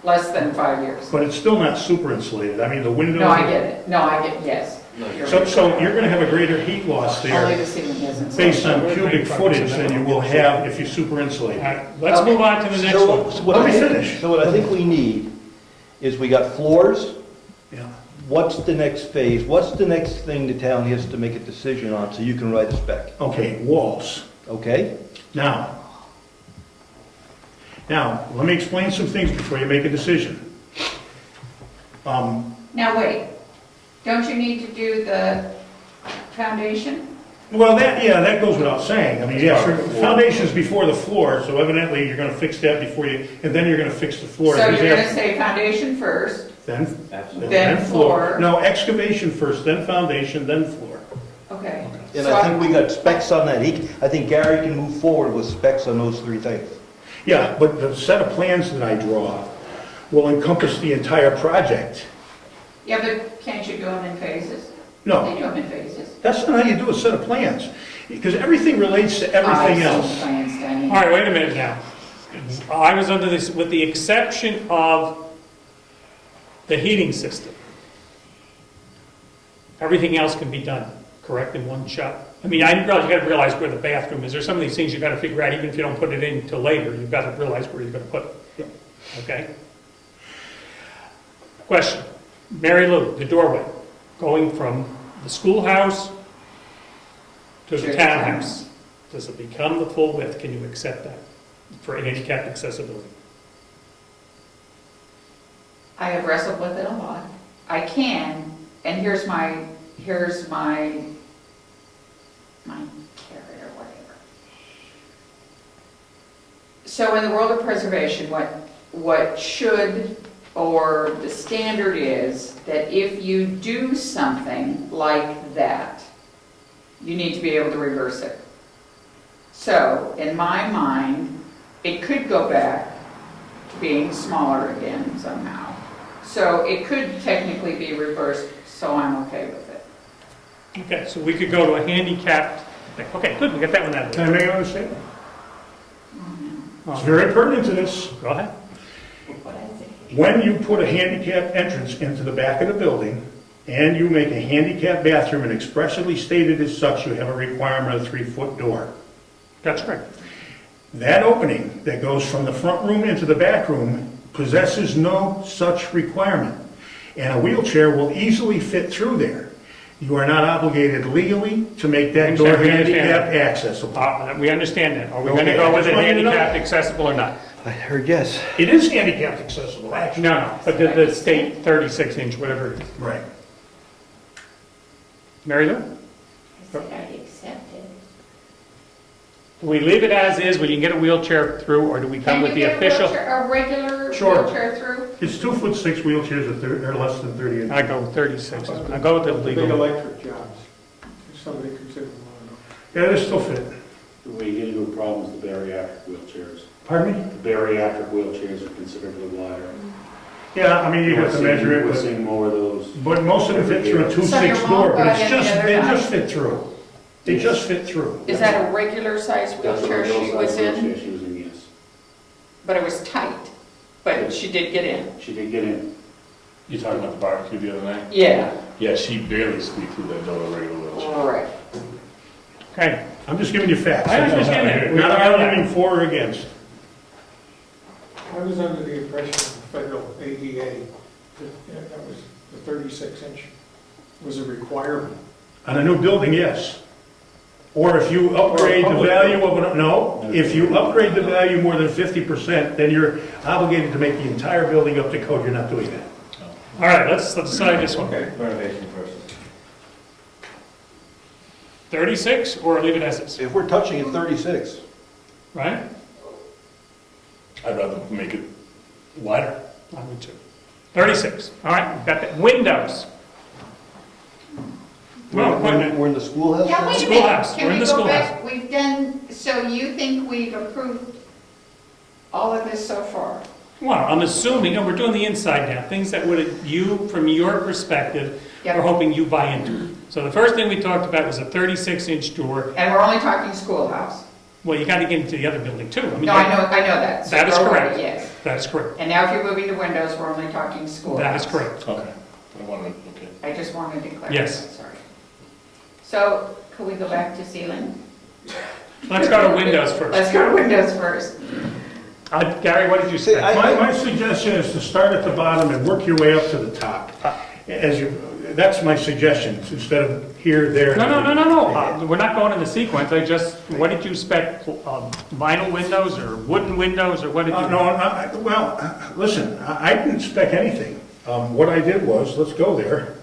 less than 5 years. but it's still not super insulated. I mean, the windows. No, I get it. No, I get, yes. You're right. So you're going to have a greater heat loss Only there the ceiling isn't. based on We're cubic making progress footage on than that. you will have if you super insulate. All right, let's move on to the next one. So what Let me I think- finish. So what I think we need is we got floors. Yeah. What's the next phase? What's the next thing the town has to make a decision on so you can write a spec? Okay, walls. Okay? Now, Now, let me explain some things before you make a decision. Now, wait, don't you need to do the foundation? Well, that goes without saying. I mean, yeah, sure, foundation's before the floor, so evidently you're gonna fix that before you, and then you're gonna fix the floor. So you're gonna say foundation first, Then, Absolutely. then floor. No, excavation first, then foundation, then floor. Okay. And So I think we got specs on that. I think Gary can move forward with specs on those three things. Yeah, but the set of plans that I draw will encompass the entire project. Yeah, but can't you do them in phases? No. They do them in phases. That's not how you do a set of plans, because everything relates to everything I see else. plans, Danny. All right, wait a minute now. I was under this, with the exception of the heating system. Everything else can be done, correct, in one shot? I mean, you gotta realize where the bathroom is. There's some of these things you gotta figure out, even if you don't put it in until later, you've gotta realize where you're gonna put it. Okay? Question. Mary Lou, the doorway, going from the schoolhouse to the townhouse. Does it become the full width? Can you accept that for handicap accessibility? I have wrestled with it a lot. I can, and here's my carrot or whatever. So in the world of preservation, what should, or the standard is that if you do something like that, you need to be able to reverse it. So in my mind, it could go back to being smaller again somehow. So it could technically be reversed, so I'm okay with it. Okay, so we could go to a handicapped thing. Okay, good, we got that one out of the Can I way. make another statement? It's very pertinent to this. Go ahead. What I think. When you put a handicap entrance into the back of the building, and you make a handicap bathroom and expressly stated as such, you have a requirement of a 3-foot door. That's right. That opening that goes from the front room into the back room possesses no such requirement, and a wheelchair will easily fit through there. You are not obligated legally to make that door We understand. handicap accessible. We understand that. Are we gonna Okay, go I with it just want you to know. handicapped accessible or not? I heard yes. It is handicapped accessible, actually. No, but the state 36-inch, whatever it is. Right. Mary Lou? I said I accept it. Do we leave it as is, where you can get a wheelchair through, or do we come with the official? Can you get a regular Sure. wheelchair through? It's 2'6" wheelchairs are less than 30 inches. I go with 36. I go with the Big legal. electric jobs, if somebody comes in and wants Yeah, they still fit. The way you get into a problem is the bariatric wheelchairs. Pardon me? The bariatric wheelchairs are considerably wider. Yeah, I mean, you have to measure it, We're but- seeing more of those. but most of them fit through a 2'6" So your door, mom but got it's in the just, other they night? just fit through. They just fit through. Is that a regular size That's the wheelchair she regular was size in? wheelchair she was in, yes. But it was tight, but she did get in. She did get in. You talking about the barbecue the other night? Yeah, Yeah, she barely squeaked through that door in a regular wheelchair. right. Okay, I'm just giving you facts. I understand that. Not arguing for or against. to. I was under the impression of the federal ADA, that was the 36-inch was a requirement. On a new building, yes. Or if you upgrade the value of, if you upgrade the value more than 50%, then you're obligated to make the entire building up to code. You're not doing that. all right, let's decide this one. Okay. Renovation first. 36, or leave it as is, If we're touching it, 36. right? I'd rather make it wider. I would too. 36, all right, we've got that. Windows. No, We're in the schoolhouse? Yeah, now? wait a Schoolhouse. minute, We're can in we the go back? schoolhouse. We've done, so you think we've approved all of this so far? Well, I'm assuming, and we're doing the inside now, things that would, you, from your perspective, Yep. are hoping you buy into. So the first thing we talked about was a 36-inch door. And we're only talking schoolhouse. Well, you gotta get into the other building too. No, I know that. So That is go over correct. it, Yes. That is correct. And now if you're moving to windows, we're only talking schoolhouse. That is correct. Okay. I wanted, okay. I just wanted to clarify. Yes. Sorry. So, could we go back to ceiling? Let's go to windows first. Let's go to windows first. Gary, what did you say? My suggestion is to start at the bottom and work your way up to the top. That's my suggestion, instead of here, there. No. We're not going in the sequence. What did you spec? Vinyl windows or wooden windows or what did you? Listen, I didn't spec anything. What I did was, let's go there,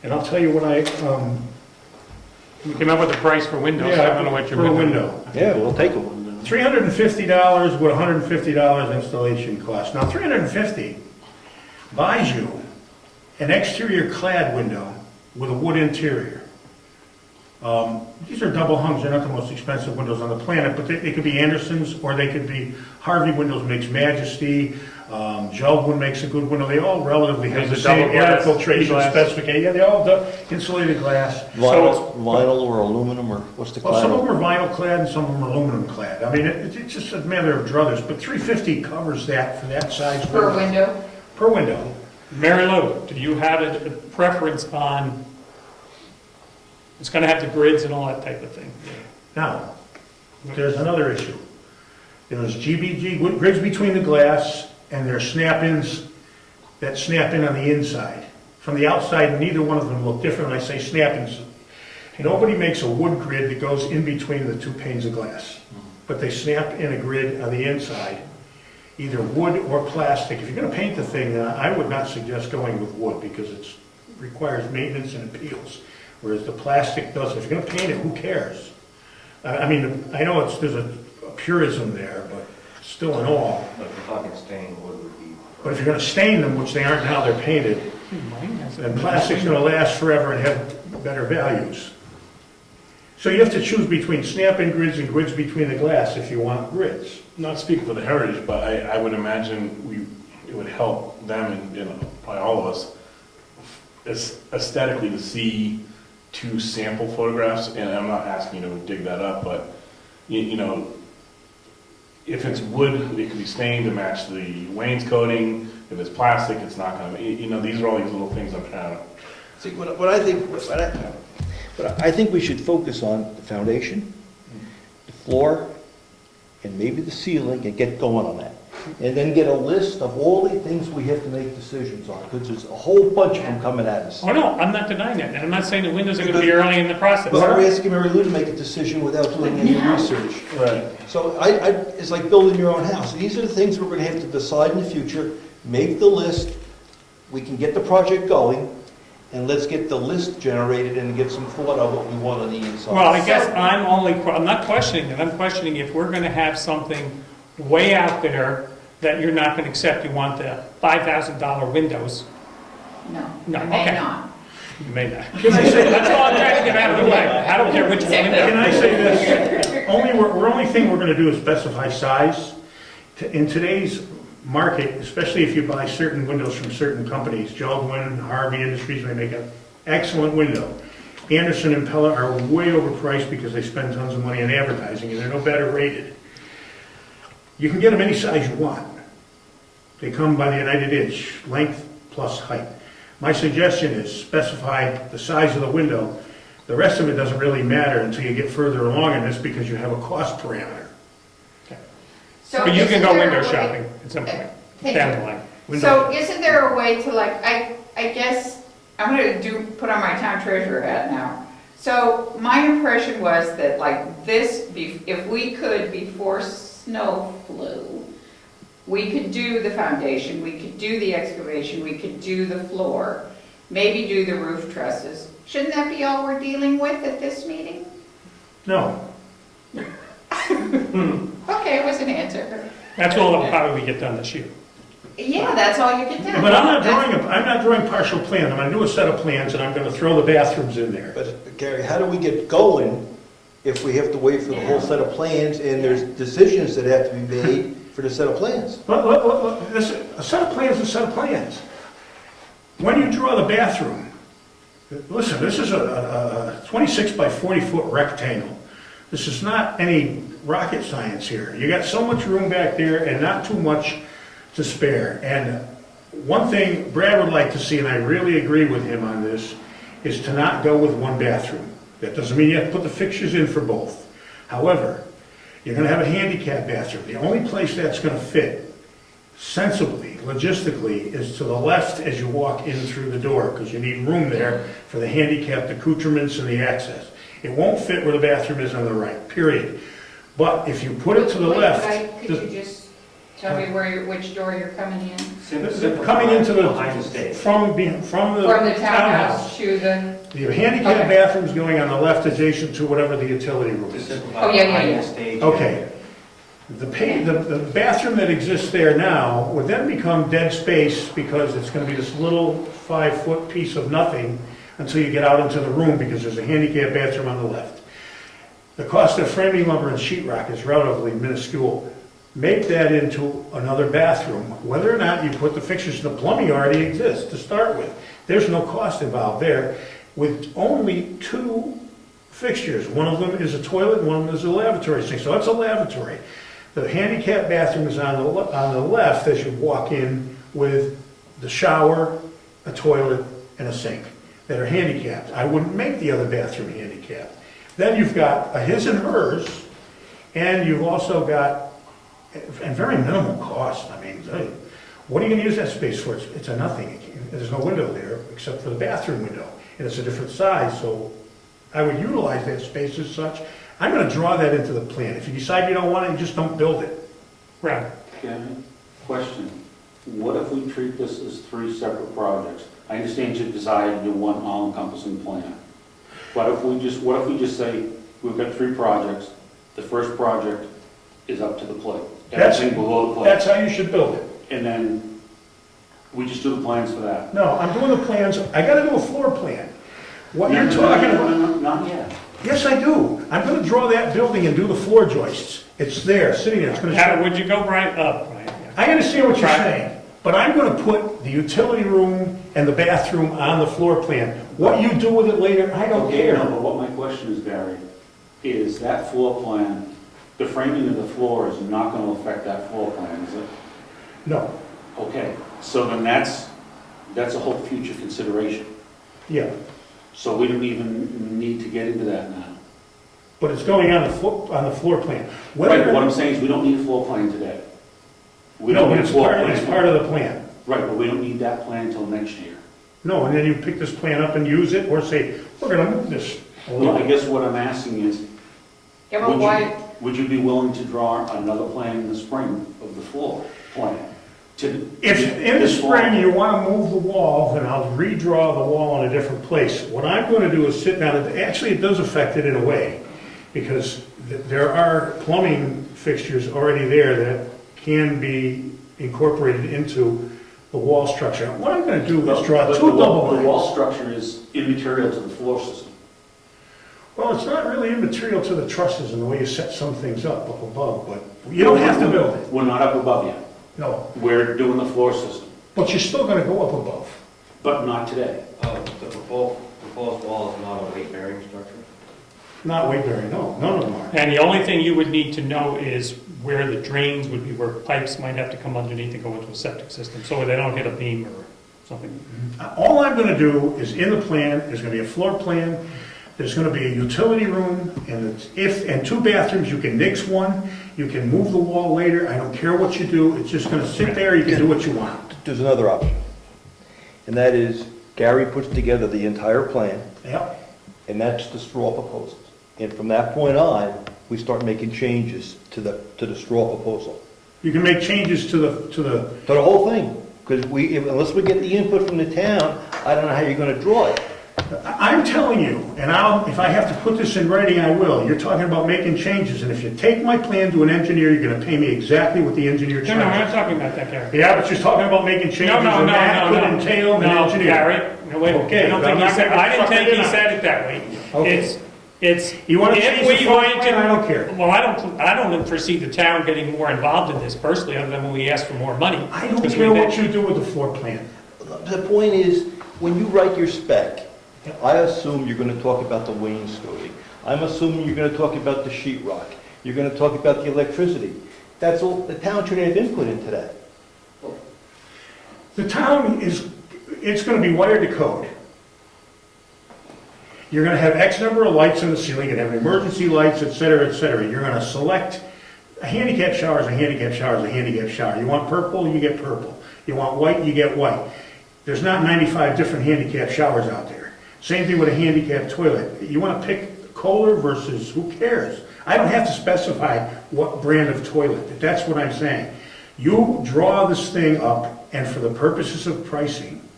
and I'll tell you what You came up with a price for windows. I don't know what your for a window. Yeah, we'll take them. $350 with $150 installation cost. Now, $350 buys you an exterior clad window with a wood interior. These are double hungs. They're not the most expensive windows on the planet, but they could be Andersons or they could be Harvey Windows makes Majesty. Jeld-Wen makes a good window. They all relatively have the same air filtration specification. Yeah, they all insulated glass. Vinyl or aluminum or what's the clad? Well, some of them are vinyl clad and some of them are aluminum clad. I mean, it's just a matter of druthers, but $350 covers that for that size window. Per window? Per window. Mary Lou, do you have a preference on, it's going to have the grids and all that type of thing? Now, there's another issue. There's GBG, grids between the glass, and there's snap-ins that snap in on the inside. From the outside, neither one of them look different when I say snap-ins. Nobody makes a wood grid that goes in between the two panes of glass. But they snap in a grid on the inside, either wood or plastic. If you're going to paint the thing, I would not suggest going with wood because it requires maintenance and it peels, whereas the plastic doesn't. If you're going to paint it, who cares? I mean, I know there's a purism there, but still in all. But if you're talking stained wood would be. But if you're going to stain them, which they aren't now, they're painted, then plastic's going to last forever and have better values. So you have to choose between snap-in grids and grids between the glass if you want grids. Not speaking for the Heritage, but I would imagine it would help them and probably all of us aesthetically to see two sample photographs, and I'm not asking you to dig that up, but you know, if it's wood, it can be stained to match the wainscoting. If it's plastic, it's not going to. You know, these are all these little things I'm trying to. See, what I think we should focus on the foundation, the floor, and maybe the ceiling, and get going on that. And then get a list of all the things we have to make decisions on, because there's a whole bunch of them coming at us. Oh, no, I'm not denying that. And I'm not saying the windows are going to be early in the process. But we're asking Mary Lou to make a decision without doing any research. Right. So it's like building your own house. These are the things we're going to have to decide in the future. Make the list. We can get the project going, and let's get the list generated and get some thought of what we want on the inside. Well, I guess I'm not questioning it. I'm questioning if we're going to have something way out there that you're not going to accept. You want the $5,000 windows. No, Okay. may not. You may not. Can I say That's all I'm trying to get out of the way. I don't care which window. Can I say this? Only thing we're going to do is specify size. In today's market, especially if you buy certain windows from certain companies, Jeld-Wen, Harvey Industries may make an excellent window. Anderson and Pella are way overpriced because they spend tons of money on advertising and they're no better rated. You can get them any size you want. They come by the United Inch, length plus height. My suggestion is specify the size of the window. The rest of it doesn't really matter until you get further along in this because you have a cost parameter. So But you can isn't go there window a way- shopping at some point, Thank down you. the line. So isn't there a way to I guess, I'm gonna put on my town treasurer hat now. So my impression was that like this, if we could, before snow flew, we could do the foundation, we could do the excavation, we could do the floor, maybe do the roof trusses. Shouldn't that be all we're dealing with at this meeting? No. Okay, it was an answer. That's all that'll probably get done this year. Yeah, that's all you can do. But I'm not drawing partial plans. I'm going to do a set of plans and I'm going to throw the bathrooms in there. But Gary, how do we get going if we have to wait for the whole set of plans and there's decisions that have to be made for the set of plans? A set of plans is a set of plans. When you draw the bathroom, listen, this is a 26 by 40 foot rectangle. This is not any rocket science here. You got so much room back there and not too much to spare. And one thing Brad would like to see, and I really agree with him on this, is to not go with one bathroom. That doesn't mean you have to put the fixtures in for both. However, you're going to have a handicap bathroom. The only place that's going to fit sensibly logistically, is to the left as you walk in through the door, because you need room there for the handicapped accoutrements and the access. It won't fit where the bathroom is on the right, period. But if you put it to the Wait, left, Could you just tell me which door you're coming in? coming into Behind the the, stage. from the From the townhouse to the, the handicapped Okay. bathroom's going on the left adjacent to whatever the utility room To is. simplify, Oh, yeah, yeah, behind yeah. the stage. Okay. The bathroom that exists there now would then become dead space because it's gonna be this little 5-foot piece of nothing until you get out into the room because there's a handicap bathroom on the left. The cost of framing lumber and sheetrock is relatively minuscule. Make that into another bathroom, whether or not you put the fixtures, the plumbing already exists to start with. There's no cost involved there with only 2 fixtures. One of them is a toilet, and one of them is a lavatory sink, so that's a lavatory. The handicap bathroom is on the left as you walk in with the shower, a toilet, and a sink that are handicapped. I wouldn't make the other bathroom handicapped. Then you've got a his and hers, and you've also got, and very minimal cost. I mean, what are you gonna use that space for? It's a nothing. There's no window there except for the bathroom window, and it's a different size, so I would utilize that space as such. I'm gonna draw that into the plan. If you decide you don't want it, you just don't build it. Right. Kevin, question. What if we treat this as 3 separate projects? I understand you desire to do one all-encompassing plan. But what if we just say, we've got 3 projects, the first project is up to the plate. Everything below the plate. That's how you should build it. And then we just do the plans for that. No, I'm doing the plans, I gotta do a floor plan. What you're talking about. No, not yet. Yes, I do. I'm gonna draw that building and do the floor joists. It's there, sitting there. It's gonna Now, show. would you go right up, Brian? Yeah. I understand what you're Right. saying, but I'm gonna put the utility room and the bathroom on the floor plan. What you do with it later, I don't Okay, no, care. but what my question is, Barry, is that floor plan, the framing of the floor is not gonna affect that floor plan, is it? No, Okay, so then that's a whole future consideration. yeah, So we don't even need to get into that now. but it's going on the floor plan. Right, Whether- but what I'm saying is we don't need a floor plan today. We No, don't but need a it's floor part, it's plan. part of the plan. Right, but we don't need that plan until next year. No, and then you pick this plan up and use it, or say, we're gonna move this a little Well, I bit. guess what I'm asking is, yeah, but why, would you be willing to draw another plan in the spring of the floor plan? If in the spring you want to move the wall, then I'll redraw the wall in a different place. What I'm going to do is sit down, actually it does affect it in a way, because there are plumbing fixtures already there that can be incorporated into the wall structure. What I'm going to do is draw But 2 double The wall lines. structure is immaterial to the floor system. Well, it's not really immaterial to the trusses and the way you set some things up above, but you don't have to build it. We're not up above yet. No, We're doing the floor system, but you're still going to go up above. but not today. The proposed wall is not a weight-bearing structure? Not weight bearing, no, none of them are. And the only thing you would need to know is where the drains would be, where pipes might have to come underneath to go into a septic system, so they don't hit a beam or something. All I'm gonna do is in the plan, there's gonna be a floor plan, there's gonna be a utility room, and and 2 bathrooms, you can nix one, you can move the wall later, I don't care what you do, it's just gonna sit there, you can do what you want. There's another option, and that is Gary puts together the entire plan, Yep, and that's the straw proposals. And from that point on, we start making changes to the straw proposal. you can make changes to the, To the whole thing, because unless we get the input from the town, I don't know how you're gonna draw it. I'm telling you, and if I have to put this in writing, I will, you're talking about making changes, and if you take my plan to an engineer, you're gonna pay me exactly what the engineer No, no, we're not charges. talking about that, Gary. Yeah, but you're talking about making changes, No, no, and no, that no, could no. entail an No, engineer. Gary, no, wait, Okay, I don't but I'm think he not said, gonna I didn't suck think it he in. said it that way. Okay. It's, You wanna if change we the floor going plan, to- I don't care. Well, I don't foresee the town getting more involved in this personally, other than when we ask for more money. I don't Because care we've what had- you do with the floor plan. The point is, when you write your spec, I assume you're gonna talk about the wainscoting. I'm assuming you're gonna talk about the sheetrock. You're gonna talk about the electricity. That's all, the town should have input into that. The town it's gonna be wired to code. You're gonna have X number of lights in the ceiling, you're gonna have emergency lights, et cetera, et cetera. You're gonna select, a handicap shower is a handicap shower is a handicap shower. You want purple, you get purple. You want white, you get white. There's not 95 different handicap showers out there. Same thing with a handicap toilet. You want to pick Kohler versus who cares? I don't have to specify what brand of toilet. That's what I'm saying. You draw this thing up, and for the purposes of pricing,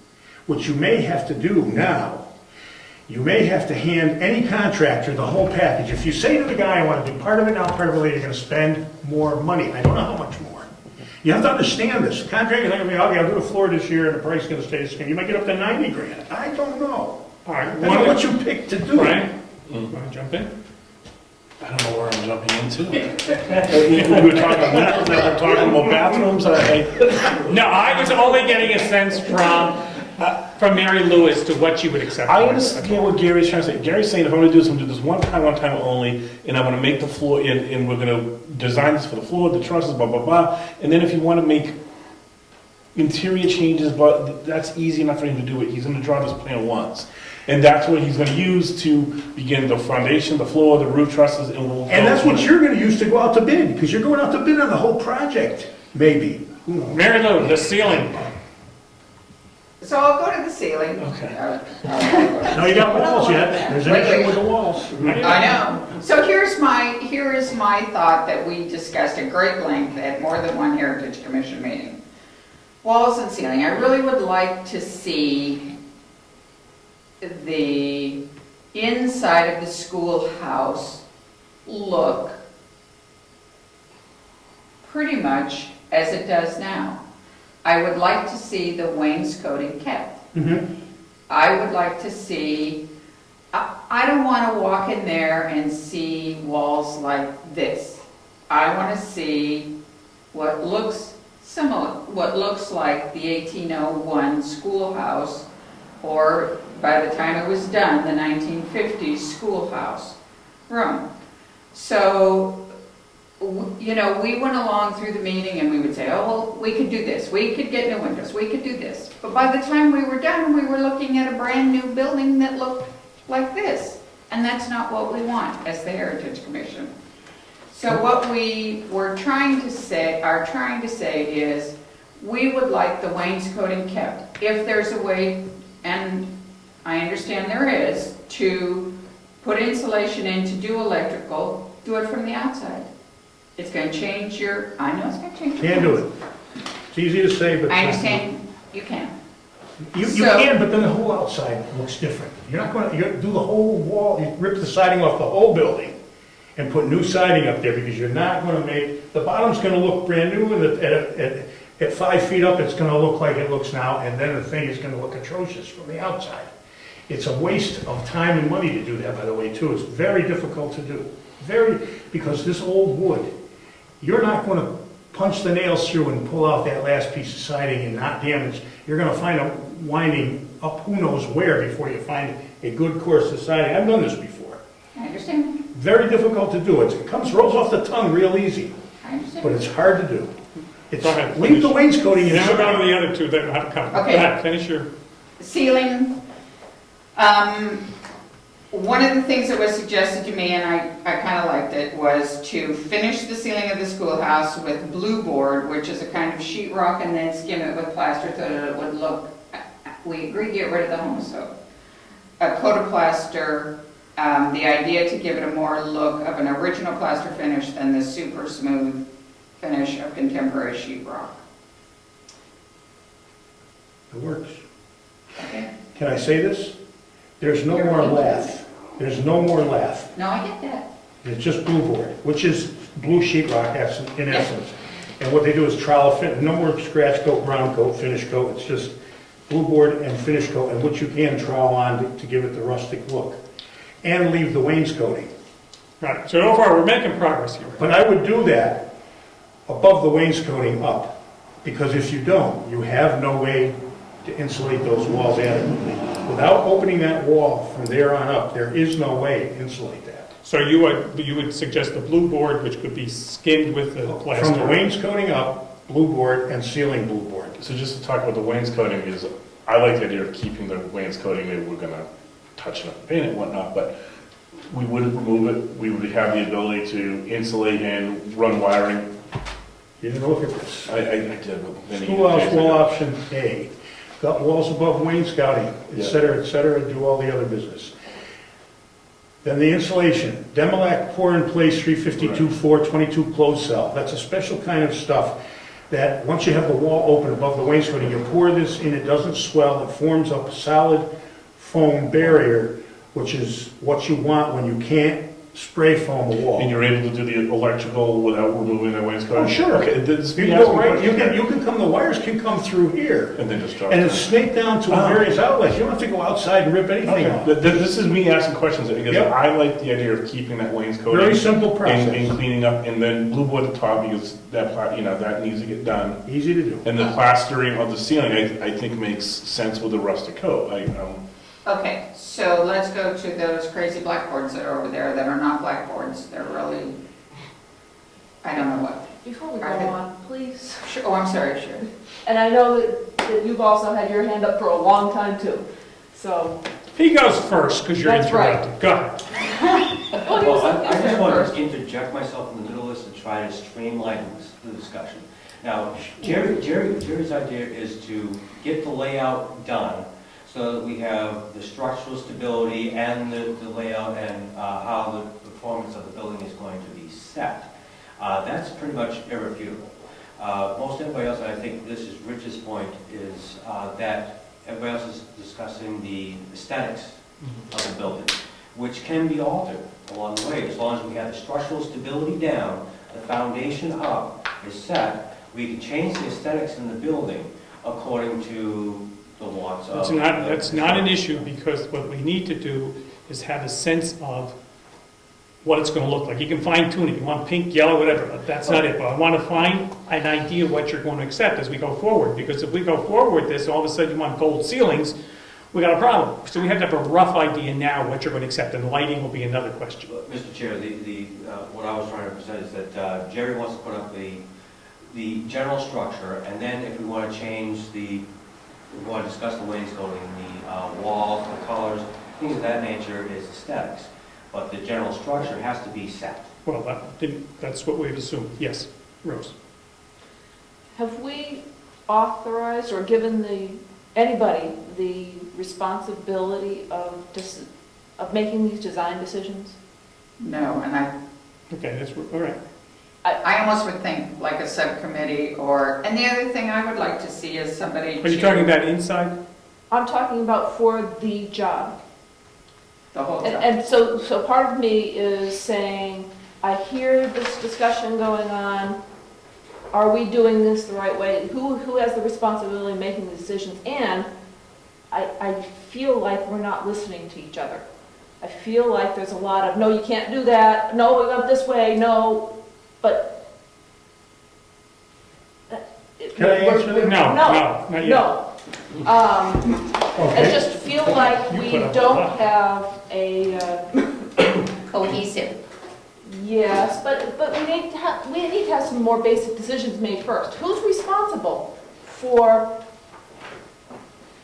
what you may have to do now, you may have to hand any contractor the whole package. If you say to the guy, I want to do part of it now, part of it later, you're going to spend more money. I don't know how much more. You have to understand this. Contractor's not going to be, okay, I'll do the floor this year and the price is going to stay the same. You might get up to 90 grand. I don't know. All right, That's what you pick to do. Brian, want to jump in? I don't know where I'm jumping into. We were talking windows, now we're talking about bathrooms. No, I was only getting a sense from Mary Lewis to what you would accept. I understand what Gary's trying to say. Gary's saying if I'm gonna do this, I'm gonna do this one time only, and I'm gonna make the floor, and we're gonna design this for the floor, the trusses, blah, blah, blah. And then if you wanna make interior changes, but that's easy enough for him to do it. He's gonna draw this plan once. And that's what he's gonna use to begin the foundation, the floor, the roof trusses, and we'll. And that's what you're gonna use to go out to bid, because you're going out to bid on the whole project, maybe. Who knows? Mary Lou, the ceiling. So I'll go to the ceiling. Okay. No, you got walls yet. There's an issue with the walls. I know. So here is my thought that we discussed at great length at more than one Heritage Commission meeting. Walls and ceiling. I really would like to see the inside of the schoolhouse look pretty much as it does now. I would like to see the wainscoting kept. Mhm. I would like to see, I don't want to walk in there and see walls like this. I want to see what looks similar, what looks like the 1801 schoolhouse, or by the time it was done, the 1950s schoolhouse room. So, you know, we went along through the meeting and we would say, oh, well, we could do this, we could get new windows, we could do this. But by the time we were done, we were looking at a brand new building that looked like this. And that's not what we want as the Heritage Commission. So what we were trying to say is, we would like the wainscoting kept. If there's a way, and I understand there is, to put insulation in to do electrical, do it from the outside. It's going to change I know it's going to change your. Can't do it. It's easy to say, but. I understand you can. You So- can, but then the whole outside looks different. You're not going to do the whole wall, you rip the siding off the whole building and put new siding up there, because you're not going to make, the bottom's going to look brand new, and at 5 feet up, it's going to look like it looks now, and then the thing is going to look atrocious from the outside. It's a waste of time and money to do that, by the way, too. It's very difficult to do. Because this old wood, you're not going to punch the nails through and pull out that last piece of siding and not damage. You're going to find it winding up who knows where before you find a good course of siding. I've done this before. I understand. Very difficult to do. It rolls off the tongue real easy, I understand. but it's hard to do. Go ahead, Leave the finish. wainscoting Now we're going to inside. the other two that have come. Okay. Go ahead, finish your. Ceiling, one of the things that was suggested to me, and I kind of liked it, was to finish the ceiling of the schoolhouse with blue board, which is a kind of sheetrock, and then skim it with plaster so that it would look, we agreed to get rid of the home soap. A coat of plaster, the idea to give it a more look of an original plaster finish than the super smooth finish of contemporary sheetrock. It works. Okay? Can I say this? There's no more lath. There's no more lath. No, I get that. It's just blue board, which is blue sheetrock in essence. And what they do is trowel fit, no more scratch coat, brown coat, finish coat. It's just blue board and finish coat, and what you can trowel on to give it the rustic look. And leave the wainscoting. Right, so far, we're making progress here. But I would do that above the wainscoting up, because if you don't, you have no way to insulate those walls adequately. Without opening that wall from there on up, there is no way to insulate that. So you would suggest the blue board, which could be skimmed with the plaster? From the wainscoting up, blue board and ceiling blue board. So just to talk about the wainscoting is, I like the idea of keeping the wainscoting, maybe we're gonna touch it up and paint it and whatnot, but we would remove it, we would have the ability to insulate and run wiring You didn't look at this. I did, but many Schoolhouse days wall ago. option A, got walls above wainscoting, Yeah. et cetera, do all the other business. Then the insulation, Demolac pour in place 352 422 closed cell. That's a special kind of stuff that, once you have the wall open above the wainscoting, you pour this in, it doesn't swell, it forms up a solid foam barrier, which is what you want when you can't spray foam a wall. And you're able to do the electrical without removing the wainscot? Oh, sure. Okay, this You me can go asking right, questions. you can come, the wires can come through here, And then just drop and it. it's snaked down to various outlets. You don't have to go outside and rip anything Okay, off. this is me asking questions, because Yep. I like the idea of keeping that wainscoting. Very simple process, And cleaning up, and then blue board at the top, because that needs to get done. easy to do. And the plastering of the ceiling, I think makes sense with the rustic coat. Okay, so let's go to those crazy blackboards that are over there that are not blackboards. They're really, I don't know what. Before we go Are they- on, please, Sure, oh, I'm sorry, sure. and I know that you've also had your hand up for a long time too, so. He goes first, because you're That's right. interrupted. Go ahead. Well, I just First. want to interject myself in the middle of this and try to streamline the discussion. Now, Jerry's idea is to get the layout done so that we have the structural stability and the layout and how the performance of the building is going to be set. That's pretty much irrefutable. Most everybody else, and I think this is Rich's point, is that everybody else is discussing the aesthetics of the building, which can be altered along the way. As long as we have the structural stability down, the foundation up is set, we can change the aesthetics in the building according to the wants of. That's not an issue, because what we need to do is have a sense of what it's going to look like. You can fine tune it, you want pink, yellow, whatever, but that's not it. But I want to find an idea what you're going to accept as we go forward, because if we go forward with this, all of a sudden you want gold ceilings, we got a problem. So we have to have a rough idea now what you're going to accept, and lighting will be another question. Mr. Chair, what I was trying to present is that Jerry wants to put up the general structure, and then if we want to change we want to discuss the wainscoting, the walls, the colors, things of that nature is aesthetics. But the general structure has to be set. Well, that's what we've assumed. Yes, Rose. Have we authorized or given anybody the responsibility of making these design decisions? No, and Okay, that's, all right. I almost would think like a subcommittee and the other thing I would like to see is somebody. Are you talking about inside? I'm talking about for the job. The whole job. And so part of me is saying, I hear this discussion going on, are we doing this the right way? Who has the responsibility of making the decisions? And I feel like we're not listening to each other. I feel like there's a lot of, no, you can't do that, no, we went this way, no, but. Can I answer that? No, not yet. No. I Okay, just feel like You we put up a don't lot. have a, Cohesive. yes, but we need to have some more basic decisions made first. Who's responsible for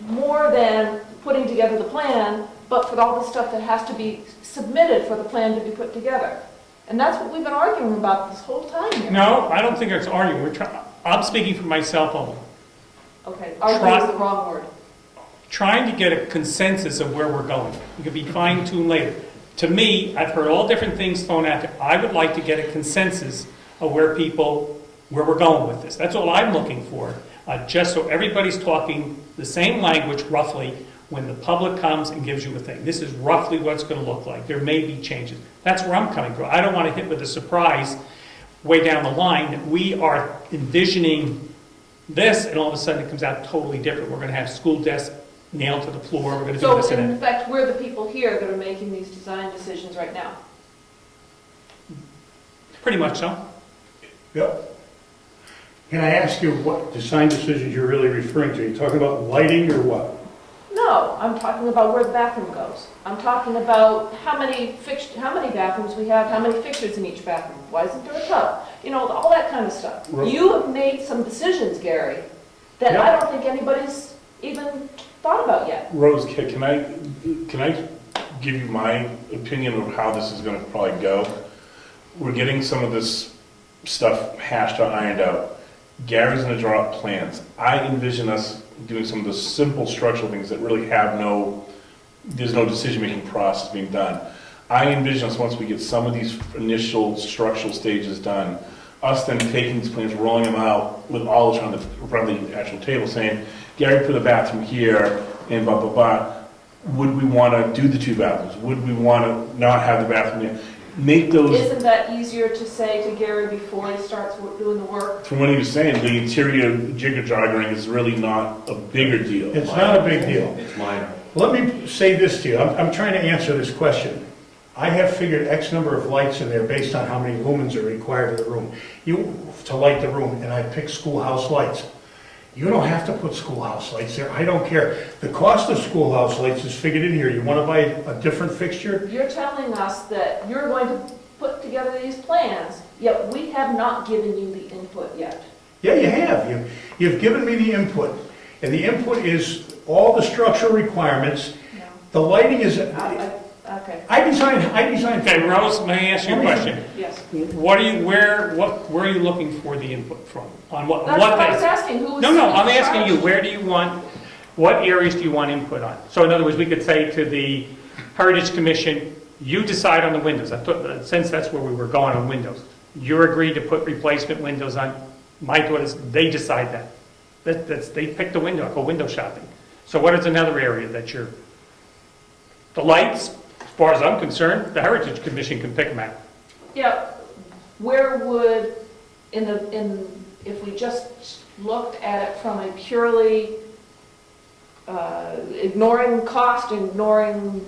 more than putting together the plan, but for all the stuff that has to be submitted for the plan to be put together? And that's what we've been arguing about this whole time here. No, I don't think it's arguing. I'm speaking for myself only. Okay, arguing is the wrong word. Trying to get a consensus of where we're going. It could be fine-tuned later. To me, I've heard all different things thrown out there. I would like to get a consensus of where we're going with this. That's all I'm looking for, just so everybody's talking the same language roughly when the public comes and gives you a thing. This is roughly what it's going to look like. There may be changes. That's where I'm coming from. I don't want to hit with a surprise way down the line that we are envisioning this, and all of a sudden it comes out totally different. We're going to have school desks nailed to the floor. We're going to do So this and in that. fact, we're the people here that are making these design decisions right now. Pretty much so. yep. Can I ask you what design decisions you're really referring to? Are you talking about lighting or what? No, I'm talking about where the bathroom goes. I'm talking about how many bathrooms we have, how many fixtures in each bathroom. Why isn't there a tub? You know, all that kind of stuff. Right. You have made some decisions, Gary, that I don't think anybody's even thought about yet. Rose, can I give you my opinion of how this is going to probably go? We're getting some of this stuff hashed out, ironed out. Gary's gonna draw up plans. I envision us doing some of the simple structural things that really have there's no decision-making process being done. I envision us, once we get some of these initial structural stages done, us then taking these plans, rolling them out with all around the actual table, saying, Gary put a bathroom here, and blah, blah, blah. Would we want to do the 2 bathrooms? Would we want to not have the bathroom there? Make those, Isn't that easier to say to Gary before he starts doing the work? from what he was saying, the interior jigger-joggering is really not a bigger deal. It's not a big deal. It's minor. Let me say this to you, I'm trying to answer this question. I have figured X number of lights in there based on how many lumens are required in the room, to light the room, and I pick schoolhouse lights. You don't have to put schoolhouse lights there, I don't care. The cost of schoolhouse lights is figured in here. You want to buy a different fixture? You're telling us that you're going to put together these plans, yet we have not given you the input yet. Yeah, you have. You've given me the input, and the input is all the structural requirements. No. The lighting is, Okay, I designed. Okay, Rose, may I ask you a question? yes. Where are you looking for the input from? On what That's what I was things? asking, who was... No, I'm in asking you, charge? where do you want, what areas do you want input on? So in other words, we could say to the Heritage Commission, you decide on the windows. I thought, since that's where we were going on windows. You agreed to put replacement windows on. My thought is, they decide that. They pick the window, go window shopping. So what is another area that you're, the lights, as far as I'm concerned, the Heritage Commission can pick them out. Yeah, where would, if we just looked at it from a purely, ignoring cost, ignoring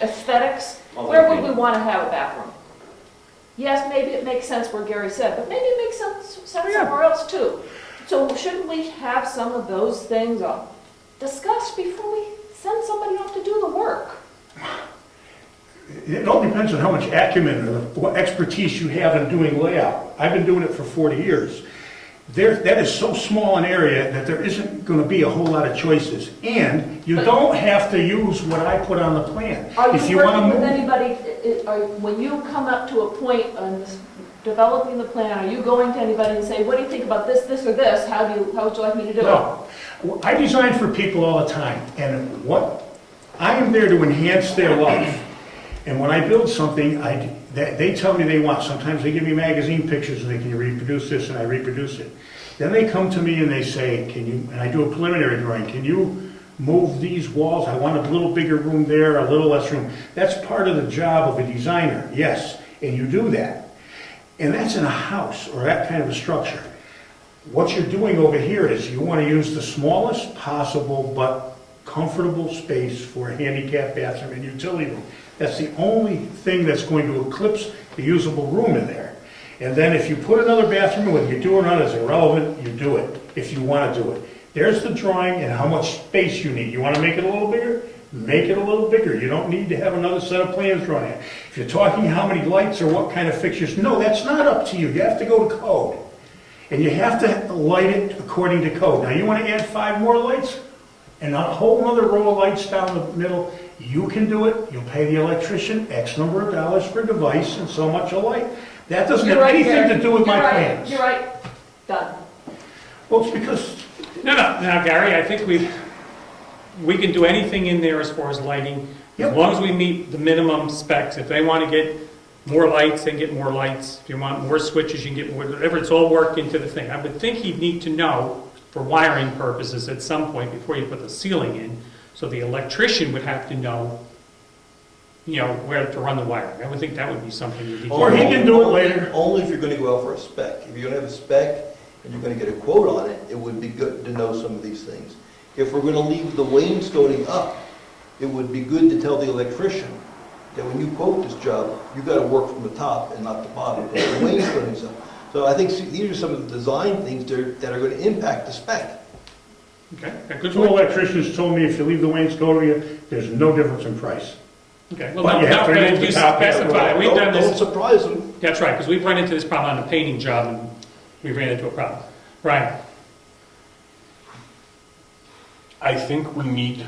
aesthetics, where would we want to have a bathroom? Yes, maybe it makes sense where Gary said, but maybe it makes sense somewhere else too. So shouldn't we have some of those things discussed before we send somebody off to do the work? It all depends on how much acumen or what expertise you have in doing layout. I've been doing it for 40 years. That is so small an area that there isn't going to be a whole lot of choices. And you don't have to use what I put on the plan. Are If you wanna working with move- anybody, when you come up to a point on this, developing the plan, are you going to anybody and say, what do you think about this, this, or this? How would you like me to do it? No. I design for people all the time, and I am there to enhance their life. And when I build something, they tell me they want. Sometimes they give me magazine pictures and they can you reproduce this, and I reproduce it. Then they come to me and they say, and I do a preliminary drawing, can you move these walls? I want a little bigger room there, a little less room. That's part of the job of a designer, yes, and you do that. And that's in a house or that kind of a structure. What you're doing over here is you want to use the smallest possible but comfortable space for a handicap bathroom and utility room. That's the only thing that's going to eclipse the usable room in there. And then if you put another bathroom in, whether you do or not is irrelevant, you do it, if you want to do it. There's the drawing and how much space you need. You want to make it a little bigger? Make it a little bigger. You don't need to have another set of plans drawn in. If you're talking how many lights or what kind of fixtures, no, that's not up to you. You have to go to code. And you have to light it according to code. Now, you want to add 5 more lights and a whole other row of lights down the middle, you can do it. You'll pay the electrician X number of dollars per device and so much a light. That doesn't have anything to do with my plans. You're right, done. Well, it's because, No, now Gary, I think we can do anything in there as far as lighting, as Yep. long as we meet the minimum specs. If they want to get more lights, they get more lights. If you want more switches, you can get more, whatever, it's all worked into the thing. I would think you'd need to know, for wiring purposes at some point before you put the ceiling in, so the electrician would have to know, where to run the wiring. I would think that would be something you need to Or he can do it later. Only if you're going to go out for a spec. If you're going to have a spec and you're going to get a quote on it, it would be good to know some of these things. If we're going to leave the wainscoting up, it would be good to tell the electrician that when you quote this job, you've got to work from the top and not the bottom, because the wainscoting's up. So I think these are some of the design things that are going to impact the spec. Okay, good 2 point. electricians told me if you leave the wainscoting, there's no difference in price. Okay, well, But you have to now, remove you the top half. specify, we've done Don't this, surprise them. that's right, because we've run into this problem on a painting job, and we ran into a problem. Right, I think we need,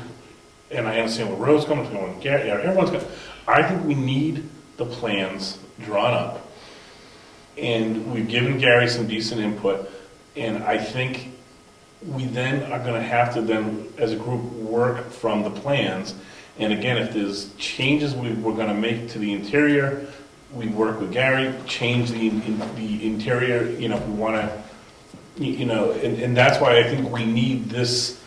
and I understand where Rose coming from, everyone's going, I think we need the plans drawn up and we've given Gary some decent input, and I think we then are gonna have to then, as a group, work from the plans. And again, if there's changes we're gonna make to the interior, we work with Gary, change the interior, you know, if we wanna, you know, and that's why I think we need this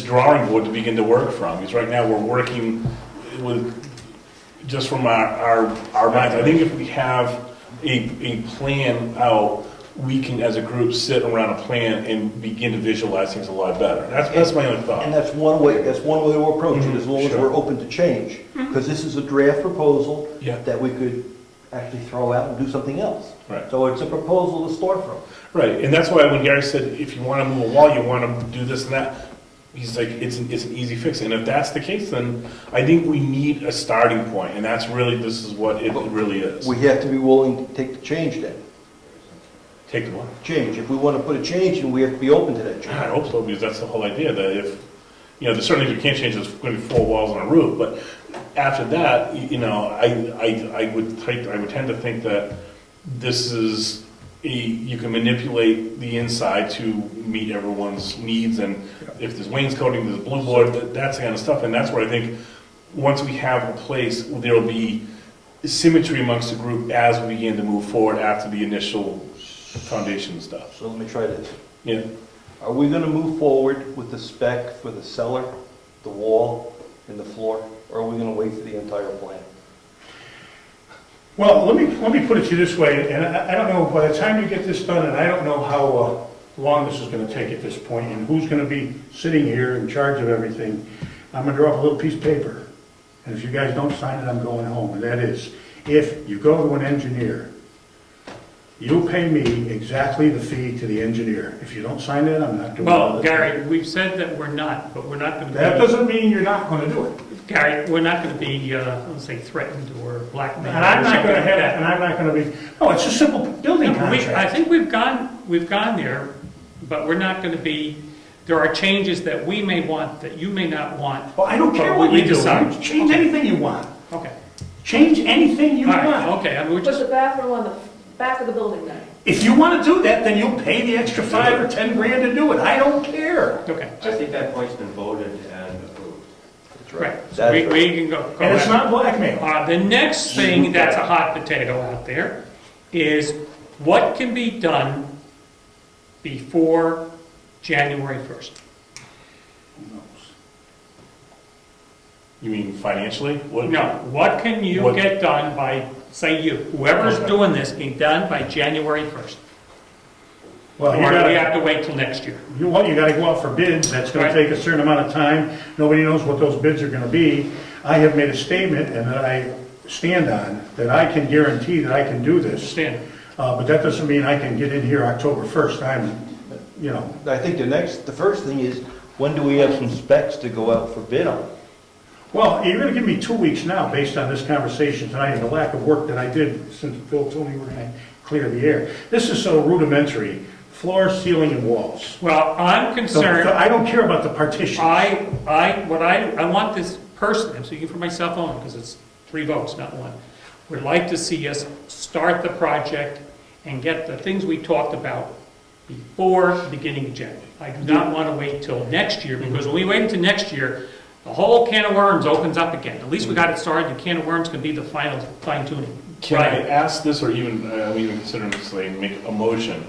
drawing board to begin to work from, because right now we're working with, just from our minds. I think if we have a plan out, we can, as a group, sit around a plan and begin to visualize things a lot better. That's my only thought. And that's one way to approach it, as long as Sure. we're open to change. Because this is a draft proposal Yeah. that we could actually throw out and do something else. Right. So it's a proposal to start from. Right, and that's why when Gary said, if you want to move a wall, you want to do this and that, he's like, it's an easy fix. And if that's the case, then I think we need a starting point, and that's really, this is what it really is. We have to be willing to take the change then. Take the one. Change. If we want to put a change in, we have to be open to that change. I hope so, because that's the whole idea, that if, you know, there's certainly things you can't change, there's going to be 4 walls on a roof, but after that, you know, I would tend to think that this is, you can manipulate the inside to meet everyone's needs, and if there's wainscoting, there's blue board, that's the kind of stuff, and that's where I think, once we have a place, there'll be symmetry amongst the group as we begin to move forward after the initial foundation stuff. So let me try this. Yeah. Are we going to move forward with the spec for the cellar, the wall, and the floor, or are we going to wait for the entire plan? Well, let me put it to you this way, and I don't know, by the time you get this done, and I don't know how long this is gonna take at this point, and who's gonna be sitting here in charge of everything, I'm gonna draw up a little piece of paper, and if you guys don't sign it, I'm going home, and that is, if you go to an engineer, you'll pay me exactly the fee to the engineer. If you don't sign it, I'm not doing it. Well, Gary, we've said that we're not, but we're not going to be. That doesn't mean you're not gonna do it. Gary, we're not going to be, let's say, threatened or blackmailed. And I'm or not something gonna like have, that. and I'm not gonna be, no, it's a simple building I contract. think we've gone there, but we're not going to be, there are changes that we may want, that you may not want. Well, I don't care but what we you do, decide. You change anything you want. Okay. Change anything you All right, want. okay, I mean, we're Put just, the bathroom on the back of the building then. If you want to do that, then you'll pay the extra 5 or 10 grand to do it. I don't care. okay, I think that point's been voted and approved. That's right. So That's we right. can go. And it's ahead. not blackmail. The next thing that's a hot potato out there is what can be done before January 1st? You mean financially? What? No, what can you What- get done by, say you, whoever's Okay. doing this, get done by January 1st? Well, Or you do we gotta, have to wait till next year? you gotta go out for bids. That's gonna Right. take a certain amount of time. Nobody knows what those bids are gonna be. I have made a statement, and that I stand on, that I can guarantee that I can do this. Understand? But that doesn't mean I can get in here October 1st. I think the first thing is, when do we have some specs to go out for bid on? Well, you're gonna give me 2 weeks now, based on this conversation tonight and the lack of work that I did since Phil told me we're gonna clear the air. This is so rudimentary, floor, ceiling, and walls. Well, I'm concerned, I don't care about the partitions. I want this person, I'm speaking for myself only, because it's 3 votes, not 1, would like to see us start the project and get the things we talked about before the beginning of January. I do not want to wait till next year, because when we wait until next year, the whole can of worms opens up again. At least we got it started, the can of worms can be the final fine tuning. Can I ask this, or even consider this, like, make a motion?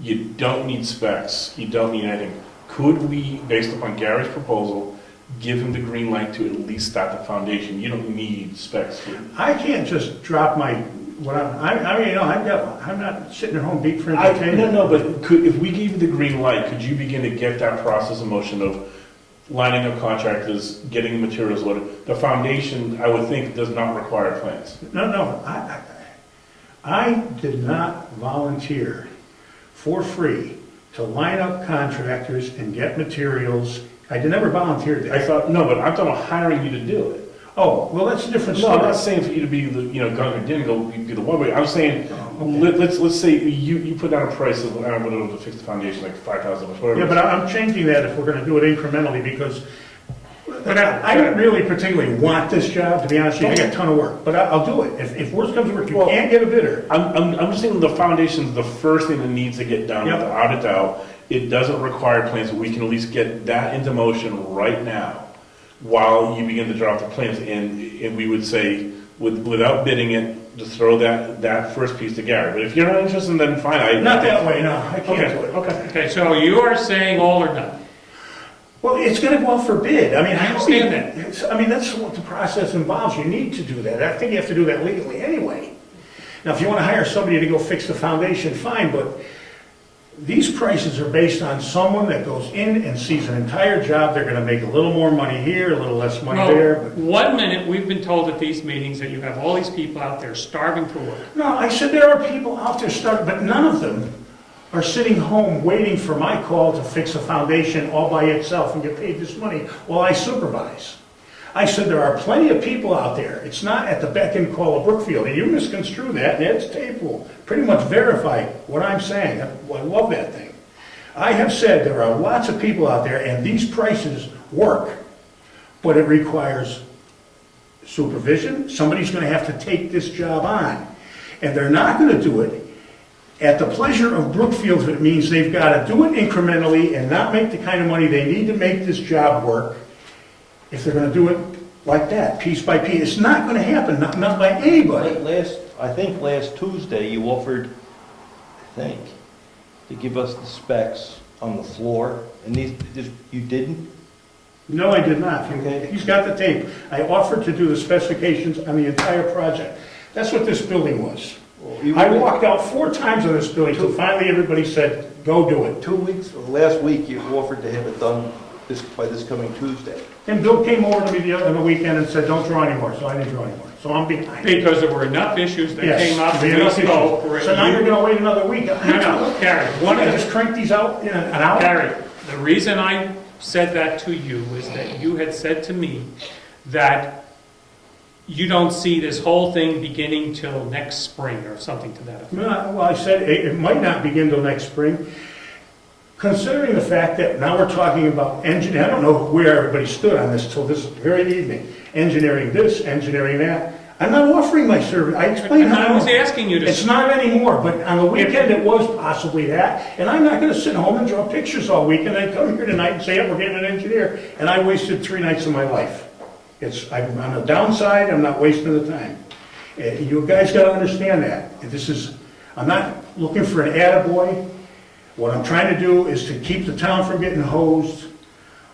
You don't need specs, you don't need anything. Could we, based upon Gary's proposal, give him the green light to at least start the foundation? You don't need specs. I can't just drop my, I'm not sitting at home beating for No, entertainment. but if we gave you the green light, could you begin to get that process in motion of lining up contractors, getting materials loaded? The foundation, I would think, does not require plans. No, I did not volunteer for free to line up contractors and get materials. I never volunteered I that. thought, no, but I'm talking about hiring you to do it. Oh, well, that's a different No, I'm not story. saying for you to be the, Gunga Dingle, be the one way. I'm saying, Oh, okay. let's say you put down a price of, I don't know, to fix the foundation, like $5,000, whatever. Yeah, but I'm changing that if we're gonna do it incrementally, because Whatever. I don't really particularly want this job, to be honest with you. I got a ton of work, but I'll do it. If worse comes to worse, you can't get a bidder. I'm just thinking the foundation's the first thing that needs to get done, Yep. without a doubt. It doesn't require plans, but we can at least get that into motion right now while you begin to draw up the plans. And we would say, without bidding it, just throw that first piece to Gary. But if you're not interested, then fine. Not that way, no, I can't Okay, do it. okay, so you are saying all or none? Well, it's gonna go out for bid. I mean, I understand that. I mean, that's what the process involves. You need to do that. I think you have to do that legally anyway. Now, if you wanna hire somebody to go fix the foundation, fine, but these prices are based on someone that goes in and sees an entire job. They're gonna make a little more money here, a little less money Well, there, but. 1 minute, we've been told at these meetings that you have all these people out there starving for work. No, I said there are people out there starting, but none of them are sitting home waiting for my call to fix a foundation all by itself and get paid this money while I supervise. I said there are plenty of people out there. It's not at the beck and call of Brookfield. And you misconstrue that, and Ed's tape will pretty much verify what I'm saying. I love that thing. I have said there are lots of people out there, and these prices work, but it requires supervision. Somebody's going to have to take this job on, and they're not going to do it at the pleasure of Brookfield. If it means they've got to do it incrementally and not make the kind of money they need to make this job work. If they're going to do it like that, piece by piece, it's not going to happen, not by anybody. I think last Tuesday, you offered, to give us the specs on the floor, and you didn't? No, I did not. Okay. He's got the tape. I offered to do the specifications on the entire project. That's what this building was. I walked out 4 times on this building until finally everybody said, go do it. 2 weeks, last week, you offered to have it done by this coming Tuesday. And Bill came over to me the other weekend and said, don't draw anymore, so I didn't draw anymore. So I'm behind. Because there were enough issues that Yes, came up. there'll be enough ago issues. for So now you- you're gonna wait another week? No, Gary, One, I just crank these out in an hour? Gary, the reason I said that to you is that you had said to me that you don't see this whole thing beginning till next spring or something to that effect. Well, I said it might not begin till next spring. Considering the fact that now we're talking about engineering, I don't know where everybody stood on this till this very evening. Engineering this, engineering that. I'm not offering my service. I explained how. I was asking you to. It's not anymore, but on the weekend it was possibly that. And I'm not gonna sit home and draw pictures all weekend. I come here tonight and say, yeah, we're getting an engineer. And I wasted 3 nights of my life. I'm on the downside, I'm not wasting the time. You guys gotta understand that. I'm not looking for an attaboy. What I'm trying to do is to keep the town from getting hosed.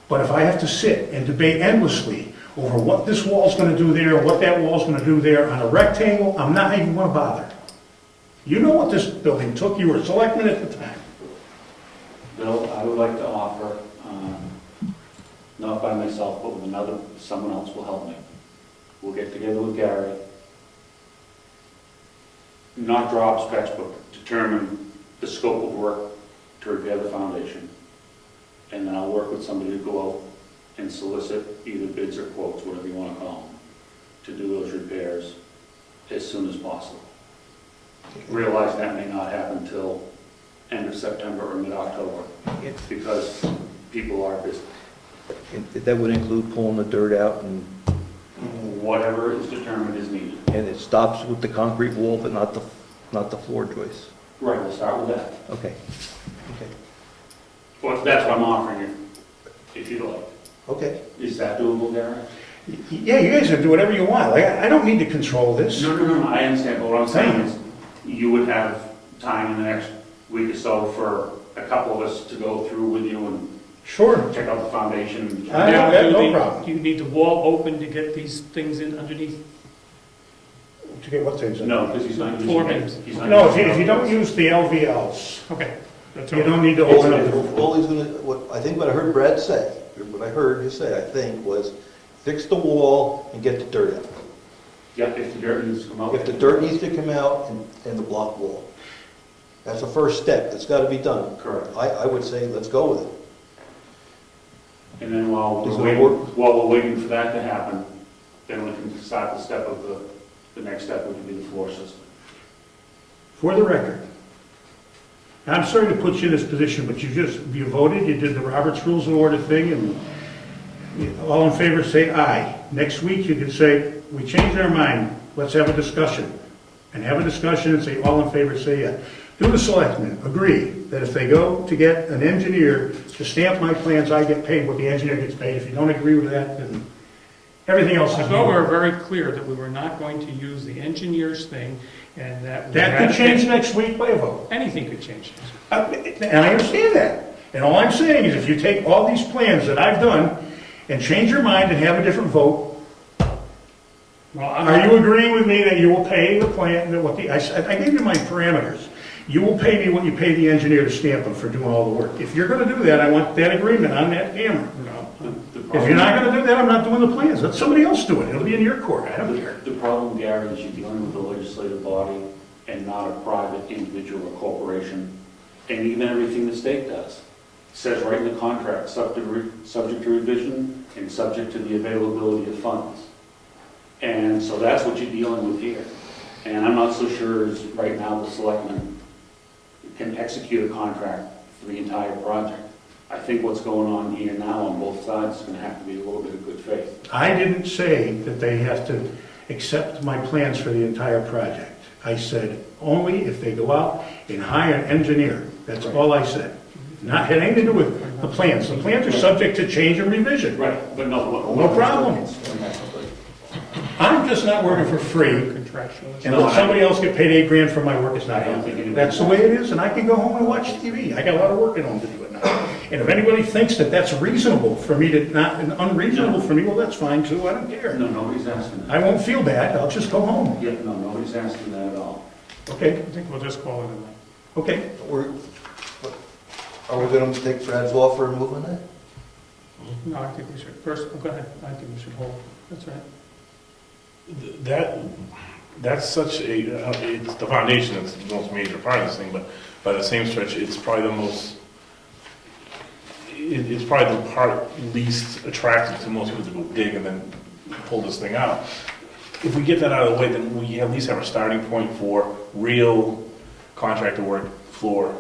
But if I have to sit and debate endlessly over what this wall's gonna do there, what that wall's gonna do there on a rectangle, I'm not even gonna bother. You know what this building took, you were a selectman at the time. Bill, I would like to offer, not by myself, but with someone else will help me. We'll get together with Gary, not draw up specs, but determine the scope of work to repair the foundation. And then I'll work with somebody to go out and solicit either bids or quotes, whatever you want to call them, to do those repairs as soon as possible. Realize that may not happen till end of September or mid-October, because people are busy. That would include pulling the dirt out, and Whatever is determined is needed. it stops with the concrete wall, but not the floor joists. Right, we'll start with that. Okay. Well, that's what I'm offering you, if you'd like. Okay. Is that doable, Gary? Yeah, you guys can do whatever you want. Like, I don't need to control this. No, I understand, but what I'm saying is, you would have time in the next week or so for a couple of us to go through with you and Sure. check out the foundation. I have no problem. Do you need the wall open to get these things in underneath? To get what things in? No, because he's not using Floor it. beams. He's not No, using if you don't use the LVLs, Okay, that's all. you don't need to open up the... All he's gonna, what I heard Brad say, what I heard you say, I think, was fix the wall and get the dirt out. Yeah, if the dirt needs to come out. If the dirt needs to come out and the block wall. That's the first step, that's gotta be done. Correct. I would say, let's go with it. And then while Does we're it work? waiting for that to happen, then we can start the step of the next step, which would be the floor system. For the record, I'm sorry to put you in this position, but you voted, you did the Robert's Rules of Order thing, and All in favor, say aye. Next week, you could say, we changed our mind, let's have a discussion. And have a discussion and say, all in favor, say yes. Do the selectmen agree that if they go to get an engineer to stamp my plans, I get paid what the engineer gets paid? If you don't agree with that, then everything else I is... thought we were very clear that we were not going to use the engineer's thing and that... we That had could to change pick- next week by a vote. Anything could change. And I understand that. And all I'm saying is if you take all these plans that I've done and change your mind and have a different vote, Well, I'm are not- you agreeing with me that you will pay the plan, that what the, I gave you my parameters. You will pay me what you pay the engineer to stamp them for doing all the work. If you're gonna do that, I want that agreement on that camera. If you're not gonna do that, I'm not doing the plans. Let somebody else do it. It'll be in your court. I don't care. The problem, Gary, is you're dealing with a legislative body and not a private individual or corporation. And even everything the state does says right in the contract, subject to revision and subject to the availability of funds. And so that's what you're dealing with here. And I'm not so sure as right now the selectmen can execute a contract for the entire project. I think what's going on here now on both sides is going to have to be a little bit of good faith. I didn't say that they have to accept my plans for the entire project. I said only if they go out and hire an engineer. That's all I said. Not, had anything to do with the plans. The plans are subject to change and revision. Right, but no. No problem. I'm just not working for free, Contractual. and let somebody else get paid $8,000 for my work, it's not happening. That's the way it is, and I can go home and watch TV. I got a lot of work at home to do it now. And if anybody thinks that that's reasonable for me to, not, and unreasonable for me, well, that's fine too, I don't care. No, nobody's asking that. I won't feel bad, I'll just go home. Yeah, no, nobody's asking that at all. Okay, I think we'll just call it a night. okay. Are we gonna take Brad's offer and move on that? No, I think we should, first, go ahead, I think we should hold, that's right. That's such a, it's the foundation, it's the most major part of this thing, but by the same stretch, it's probably the most, it's probably the part least attractive to most people to go dig and then pull this thing out. If we get that out of the way, then we at least have a starting point for real contractor work, floor,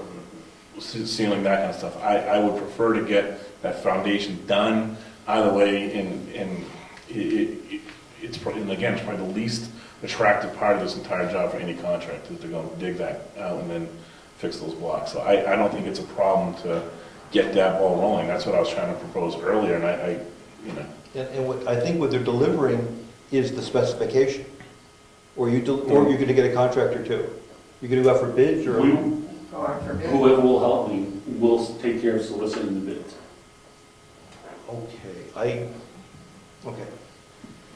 ceiling, that kind of stuff. I would prefer to get that foundation done out of the way, and it's probably, and again, it's probably the least attractive part of this entire job for any contractor, that they're going to dig that out and then fix those blocks. So I don't think it's a problem to get that ball rolling. That's what I was trying to propose earlier, and I you know. And what, I think what they're delivering is the specification. Or you're gonna get a contractor too. You're gonna go out for bids, or? God forbid. Whoever will help me will take care of soliciting the bids. Okay, okay.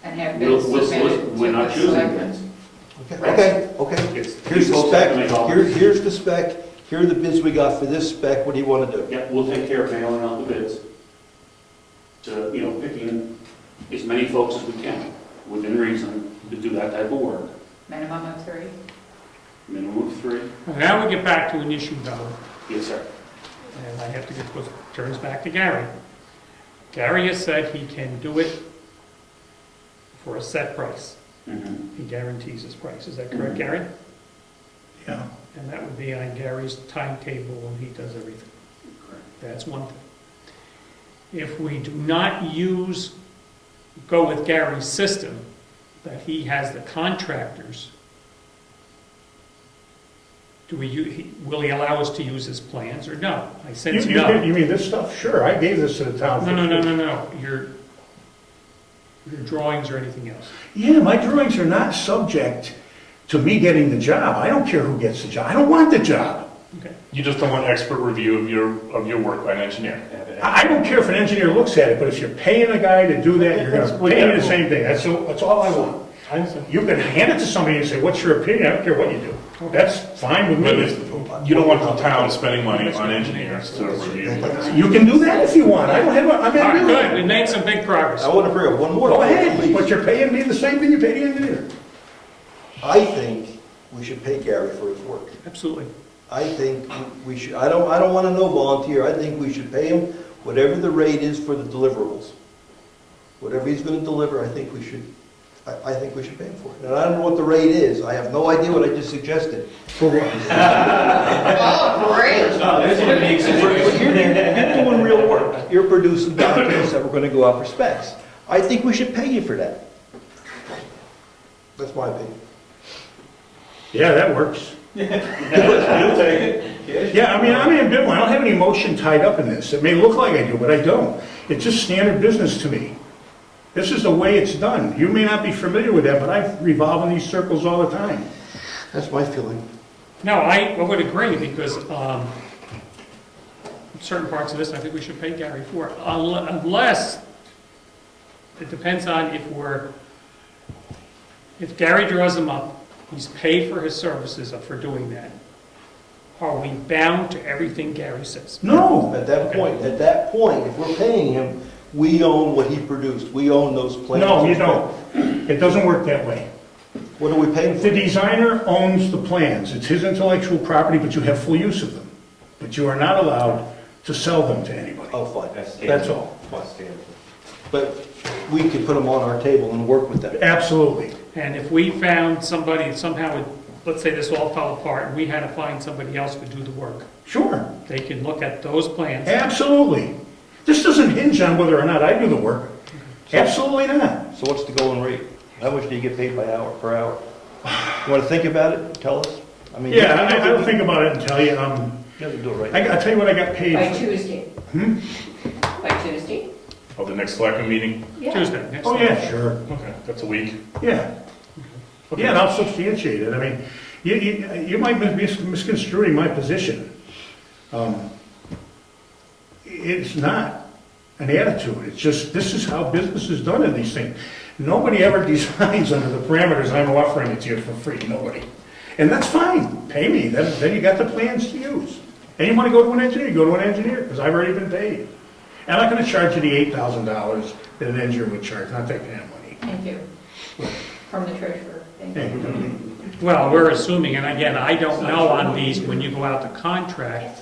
And have We'll bids submitted solicit, to we're not the choosing selectmen. bids. Okay. It's- Here's the folks have to make spec, offers. here's the spec, here are the bids we got for this spec, what do you want to do? Yeah, we'll take care of mailing out the bids to, picking as many folks as we can, within reason, to do that type of work. Minimum of 3. Minimum of 3. Now we get back to an issue though, Yes, sir. and I have to get, turns back to Gary. Gary has said he can do it for a set price. Mhm. He guarantees his price, is that correct, Gary? Yeah. And that would be on Gary's timetable when he does everything. Correct. That's one thing. If we do not go with Gary's system, that he has the contractors, will he allow us to use his plans or no? I sense no. You mean this stuff? Sure, I gave this to the town. No. Your drawings or anything else. Yeah, my drawings are not subject to me getting the job. I don't care who gets the job. I don't want the job. Okay. You just don't want expert review of your work by an engineer. I don't care if an engineer looks at it, but if you're paying a guy to do that, you're gonna pay me the same thing. That's all I want. I understand. You can hand it to somebody and say, what's your opinion? I don't care what you do. That's fine with But me. if, you don't want the town spending money on engineers to review. You can do that if you want. I don't have, I'm All right, in good, we made some big progress. I want to bring up one more. Go ahead, please. but you're paying me the same thing you pay the engineer. I think we should pay Gary for his work. Absolutely. I think we should, I don't want to know volunteer, I think we should pay him whatever the rate is for the deliverables. Whatever he's going to deliver, I think we should I think we should pay for it. And I don't know what the rate is. I have no idea what I just suggested. Oh, great. But you're doing real work. You're producing documents that we're gonna go out for specs. I think we should pay you for that. That's my opinion. Yeah, that works. You'll take it. Yeah, I mean, I'm ambivalent. I don't have any emotion tied up in this. It may look like I do, but I don't. It's just standard business to me. This is the way it's done. You may not be familiar with that, but I revolve in these circles all the time. That's my feeling. No, I would agree, because certain parts of this, I think we should pay Gary for, unless, it depends on if Gary draws them up, he's paid for his services for doing that. Are we bound to everything Gary says? No. At that point, if we're paying him, we own what he produced. We own those plans. No, you don't. It doesn't work that way. What are we paying for? The designer owns the plans. It's his intellectual property, but you have full use of them. But you are not allowed to sell them to anybody. Oh, fine. That's all. But we could put them on our table and work with them. Absolutely. And if we found somebody somehow, let's say this all fell apart, and we had to find somebody else to do the work, Sure. they can look at those plans. Absolutely. This doesn't hinge on whether or not I do the work. Absolutely not. So what's the going rate? How much do you get paid per hour? You want to think about it? Tell us. I mean, Yeah, I'll think about it and tell you. You have to do it right. I'll tell you what I got paid. By Tuesday. Hmm? By Tuesday? Oh, the next selectmen meeting? Tuesday, next Oh, Tuesday. yeah, sure. Okay, that's a week. Yeah. Yeah, and I'll substantiate it. I mean, you might be misconstruing my position. It's not an attitude. It's just, this is how business is done in these things. Nobody ever designs under the parameters I'm offering it to you for free. Nobody. And that's fine. Pay me. Then you got the plans to use. And you want to go to an engineer, you go to an engineer, because I've already been paid. I'm not going to charge you the $8,000 that an engineer would charge. Not taking that money. Thank you. From the treasurer. Thank you. Thank you. Well, we're assuming, and again, I don't know on these, when you go out to contract,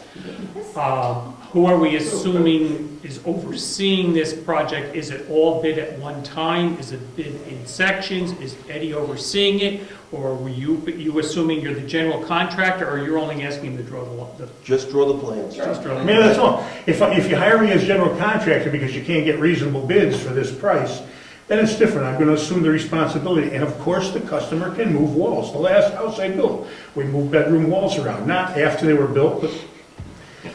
who are we assuming is overseeing this project? Is it all bid at one time? Is it bid in sections? Is Eddie overseeing it? Or were you assuming you're the general contractor, or you're only asking him to draw the Just draw the plans. just draw I the- mean, that's all. If you hire me as general contractor because you can't get reasonable bids for this price, then it's different. I'm going to assume the responsibility. And of course, the customer can move walls. The last house I built, we moved bedroom walls around. Not after they were built, but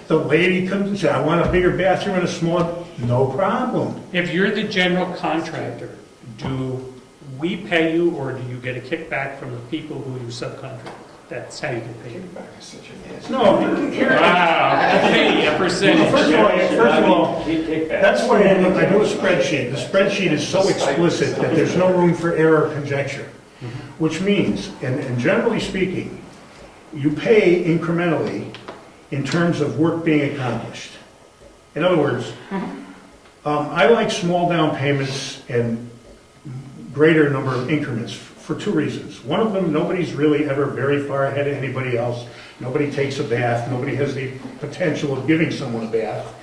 the lady comes and says, I want a bigger bathroom and a smaller. No problem. If you're the general contractor, do we pay you, or do you get a kickback from the people who you subcontract? That's how you get paid. No, here. Wow, okay, a percentage. First of all, that's why I do a spreadsheet. The spreadsheet is so explicit that there's no room for error or conjecture. Which means, and generally speaking, you pay incrementally in terms of work being accomplished. In other words, I like small down payments and greater number of increments for two reasons. One of them, nobody's really ever very far ahead of anybody else. Nobody takes a bath. Nobody has the potential of giving someone a bath.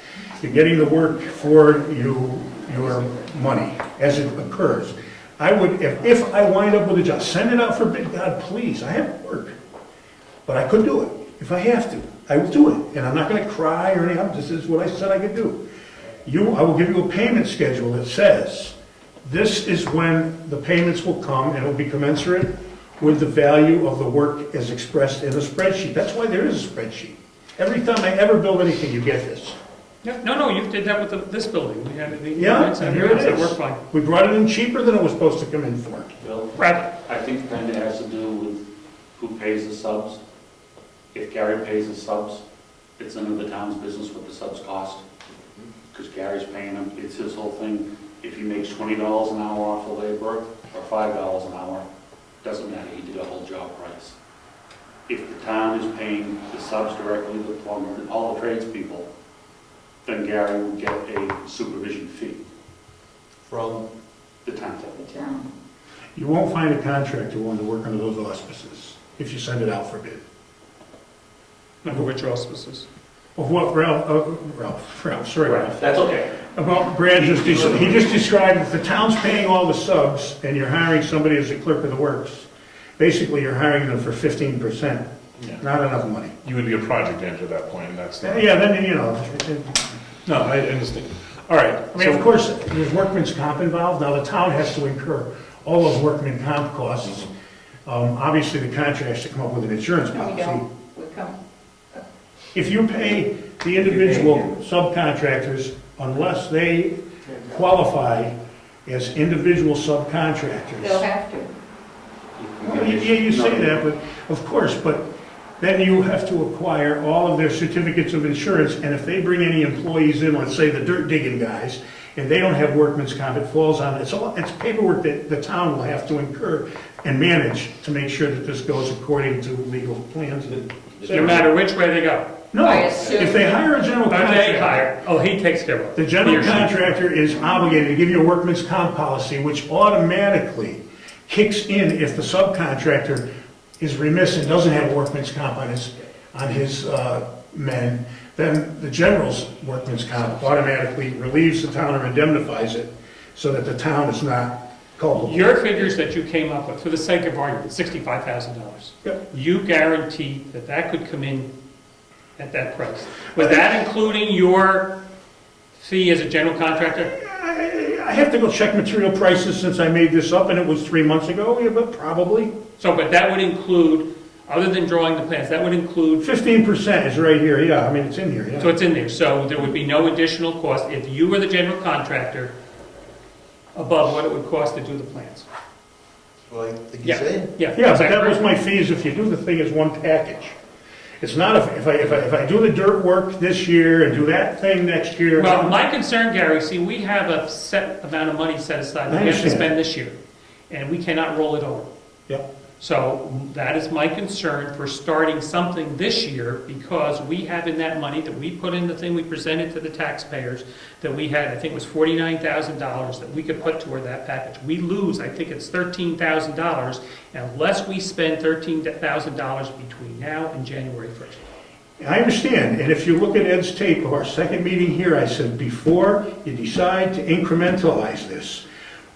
You're getting the work for your money as it occurs. I would, if I wind up with a job, send it out for bid. God, please, I have work. But I could do it. If I have to, I will do it. And I'm not going to cry or anything. This is what I said I could do. I will give you a payment schedule that says, this is when the payments will come, and it will be commensurate with the value of the work as expressed in a spreadsheet. That's why there is a spreadsheet. Every time I ever build anything, you get this. No, you did that with this building. We had the Yeah, and and here it that worked is. fine. We brought it in cheaper than it was supposed to come in for. Bill, Right. I think it kind of has to do with who pays the subs. If Gary pays the subs, it's none of the town's business what the subs cost. Because Gary's paying them, it's his whole thing. If he makes $20 an hour off the labor, or $5 an hour, doesn't matter, he did a whole job price. If the town is paying the subs directly, the plumber, and all the tradespeople, then Gary would get a supervision fee From the town. The town. You won't find a contractor willing to work under those auspices if you send it out for bid. Under which auspices? Of what, Ralph, sorry, Ralph. That's okay. Well, Brad he just described, if the town's paying all the subs and you're hiring somebody as a clerk of the works, basically you're hiring them for 15%, Yeah. not enough money. You would be a project manager at that point, and that's not. Yeah, then, you know, No, I understand. All right. I mean, of course, there's workman's comp involved. Now, the town has to incur all those workman comp costs. Obviously, the contract has to come up with an insurance No, we policy. don't, we come, If you pay the individual subcontractors, unless they qualify as individual they'll subcontractors. have to. Well, yeah, you say that, but, of course, but then you have to acquire all of their certificates of insurance, and if they bring any employees in, let's say the dirt digging guys, and they don't have workman's comp, it falls on, it's paperwork that the town will have to incur and manage to make sure that this goes according to legal plans. No matter which way they go. No, I assume- if they hire a general Or they contractor, hire, oh, he takes care of it. the general He or she. contractor is obligated to give you a workman's comp policy, which automatically kicks in if the subcontractor is remiss and doesn't have a workman's comp on his men, then the general's workman's comp automatically relieves the town or indemnifies it so that the town is not culpable. Your figures that you came up with, for the sake of argument, $65,000. Yep. You guarantee that that could come in at that price. Was that including your fee as a general contractor? I have to go check material prices since I made this up, and it was 3 months ago, yeah, but probably. So, but that would include, other than drawing the plans, that would include, 15% is right here, yeah, I mean, it's in here, so yeah. it's in there. So there would be no additional cost if you were the general contractor above what it would cost to do the plans. Well, I think Yeah. you're saying. Yeah. Yeah, but that was my fees if you do the thing as one package. It's not if I do the dirt work this year and do that thing next year. Well, my concern, Gary, see, we have a set amount of money set aside that we have to understand. spend this year, and we cannot roll it over. Yep. So that is my concern for starting something this year, because we have in that money that we put in the thing we presented to the taxpayers, that we had, I think it was $49,000 that we could put toward that package. We lose, I think it's $13,000, unless we spend $13,000 between now and January 1st. I understand, and if you look at Ed's tape of our second meeting here, I said, before you decide to incrementalize this,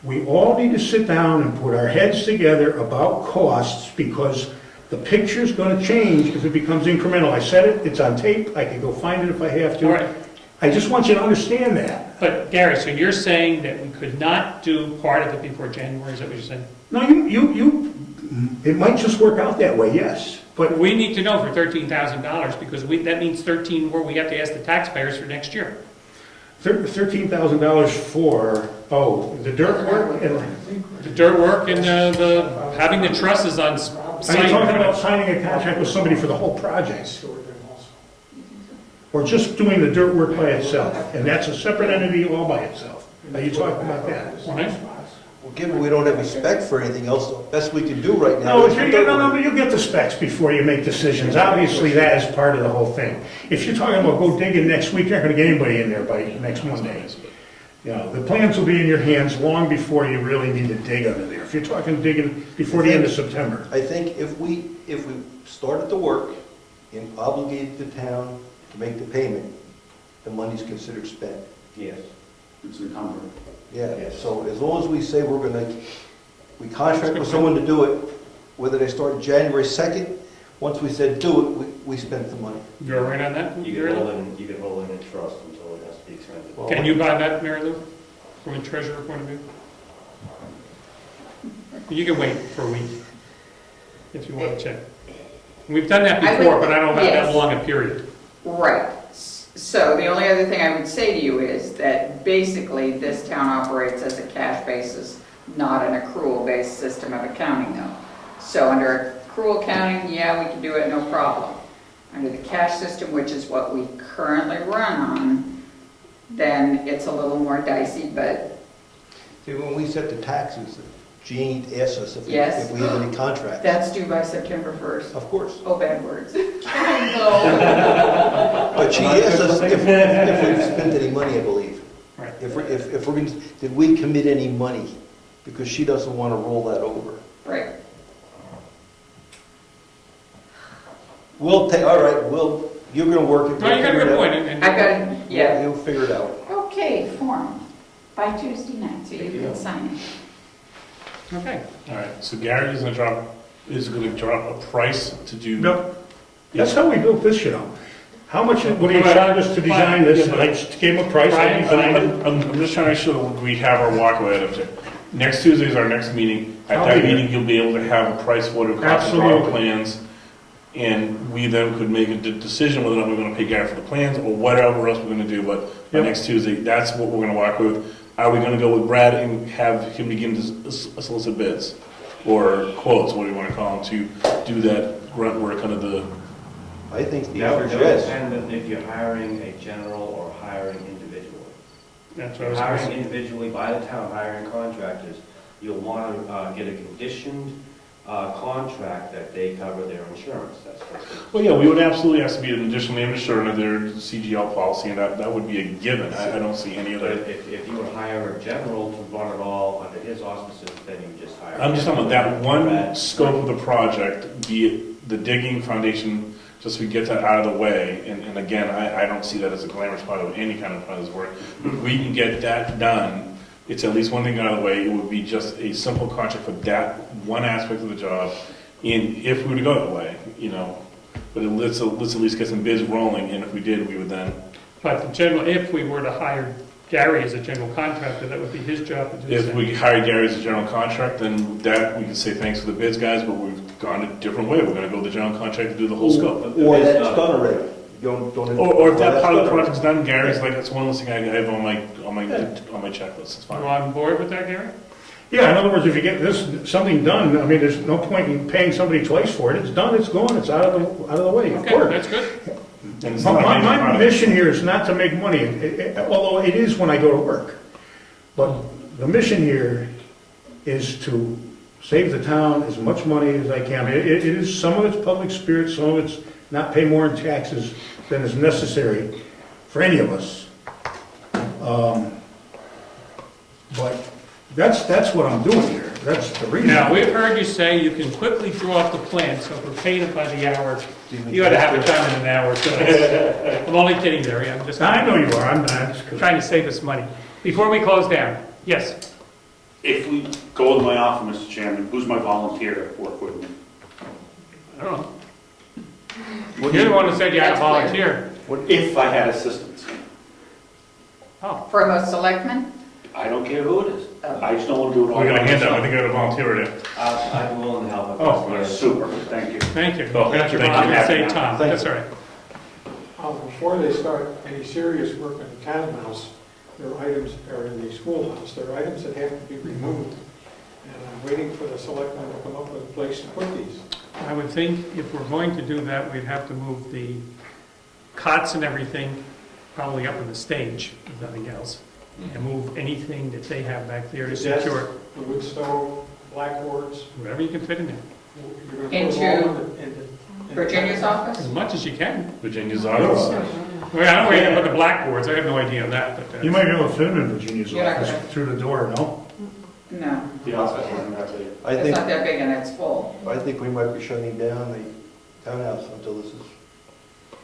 we all need to sit down and put our heads together about costs, because the picture's gonna change if it becomes incremental. I said it, it's on tape, I can go find it if I have to. All right. I just want you to understand that. But Gary, so you're saying that we could not do part of it before January, is that what you're saying? No, it might just work out that way, yes, but We need to know for $13,000, because that means 13 more we have to ask the taxpayers for next year. $13,000 for, the dirt work and... The dirt work and having the trusses on Are you site. talking about signing a contract with somebody for the whole project? Or just doing the dirt work by itself? And that's a separate entity all by itself? Are you talking about that? Right? Well, given we don't have a spec for anything else, the best we can do right now is. No, you get the specs before you make decisions. Obviously, that is part of the whole thing. If you're talking about go digging next week, you're not gonna get anybody in there by next Monday. You know, the plans will be in your hands long before you really need to dig under there. If you're talking digging before the end of September. I think if we started the work and obligated the town to make the payment, the money's considered spent. Yes. It's encumbered. Yeah, so as long as we say we contract with someone to do it, whether they start January 2nd, once we said do it, we spent the money. You're all right on that? You can hold in a trust until it has to be expended. Well, Can you buy that, Mary Lou, from a treasurer point of view? You can wait for a week, if you want to check. We've done that I would- before, but I don't know about that yes. long a period. Right. So the only other thing I would say to you is that basically this town operates as a cash basis, not an accrual-based system of accounting though. So under accrual accounting, yeah, we can do it, no problem. Under the cash system, which is what we currently run on, then it's a little more dicey, but See, when we set the taxes, Jean asked us if we Yes. have any contracts. that's due by September 1st. Of course. Oh, bad words. But she asked us if we've spent any money, I believe. Right. If we're going to, did we commit any money? Because she doesn't want to roll that over. Right. We'll take, all right, you're going to work it. No, you got a good point, and I've got, yeah. You'll figure it out. Okay a form by Tuesday night, so you can sign it. Okay. All right, so Gary is gonna drop a price to do. No, that's how we built this shit up. How much, what do you charge us to design this? And I just gave him a price, I designed it. I'm just trying to make sure that we have our walkaway items here. Next Tuesday is our next meeting. At I'll that be meeting, you'll be able to have a price for the cost of our Absolutely. plans. And we then could make a decision whether or not we're gonna pay Gary for the plans or whatever else we're gonna do. But by Yep. next Tuesday, that's what we're gonna walk with. Are we gonna go with Brad and have him begin to solicit bids? Or quotes, what do you wanna call them, to do that grunt work, kind of the, I think the That answer would is yes. depend if you're hiring a general or hiring individually. That's If what I you're was hiring going individually by the town, hiring contractors, you'll want to get a conditioned contract that they cover their insurance. That's what it well, yeah, we would absolutely have to be an additional name insured under their CGL policy, and that would be a given. I don't see any But other. if you would hire a general to run it all under his auspices, then you just hire. I'm just talking about that one Brad. scope of the project, be it the digging foundation, just so we get that out of the way. And again, I don't see that as a glamorous part of any kind of part of this work. If we can get that done, it's at least one thing out of the way. It would be just a simple contract for that one aspect of the job. And if we were to go that way, but let's at least get some bids rolling. And if we did, we would then. But the general, if we were to hire Gary as a general contractor, that would be his job to do If that. we hire Gary as a general contract, then that, we can say thanks for the bids, guys, but we've gone a different way. We're gonna go the general contract to do the whole scope. Or that's done already. Don't. Or if that that's part of the done already. project's done, Gary's like, that's one less thing I have on my checklist, it's You fine. on board with that, Gary? Yeah, in other words, if you get something done, I mean, there's no point in paying somebody twice for it. It's done, it's gone, it's out of the way, of Okay, course. that's good. And it's not a My major project. mission here is not to make money, although it is when I go to work. But the mission here is to save the town as much money as I can. It is, some of it's public spirit, some of it's not pay more in taxes than is necessary for any of us. But that's what I'm doing here. That's the reason. Now, we've heard you say you can quickly draw up the plan, so if we're paying it by the hour, you ought to have it done in an hour. So I'm only kidding, Gary, I'm just I know you are, I'm not. trying to save us money. Before we close down, yes, If we go with my offer, Mr. Chairman, who's my volunteer to work with me? I don't know. You're the one who said you had a That's clear. volunteer. If I had assistance. Oh, From a selectman? I don't care who it is. I just don't want to do it all We're by gonna hand out, I myself. think I got a volunteer there. I'm willing to help. if Oh, that's- Super, thank you. thank you. Oh, Got your thank mom you. to say Tom, Thank that's you. all right. Before they start any serious work in the townhouse, there are items, or in the schoolhouse, there are items that have to be removed. And I'm waiting for the selectmen to come up with a place to put these. I would think if we're going to do that, we'd have to move the cots and everything probably up on the stage, if nothing else, and move anything that they have back there to The desk, secure it, the wood stove, blackboards. whatever you can fit in there, You're gonna put them all in the Virginia's as office? much as you can. Virginia's office. Well, I don't know where you're gonna put the blackboards, I have no idea on that, but. You might be able to fit them in Virginia's You're not office gonna- through the door, no? No, The office isn't that big. I it's think, not that big and it's full. I think we might be shutting down the townhouse until this is.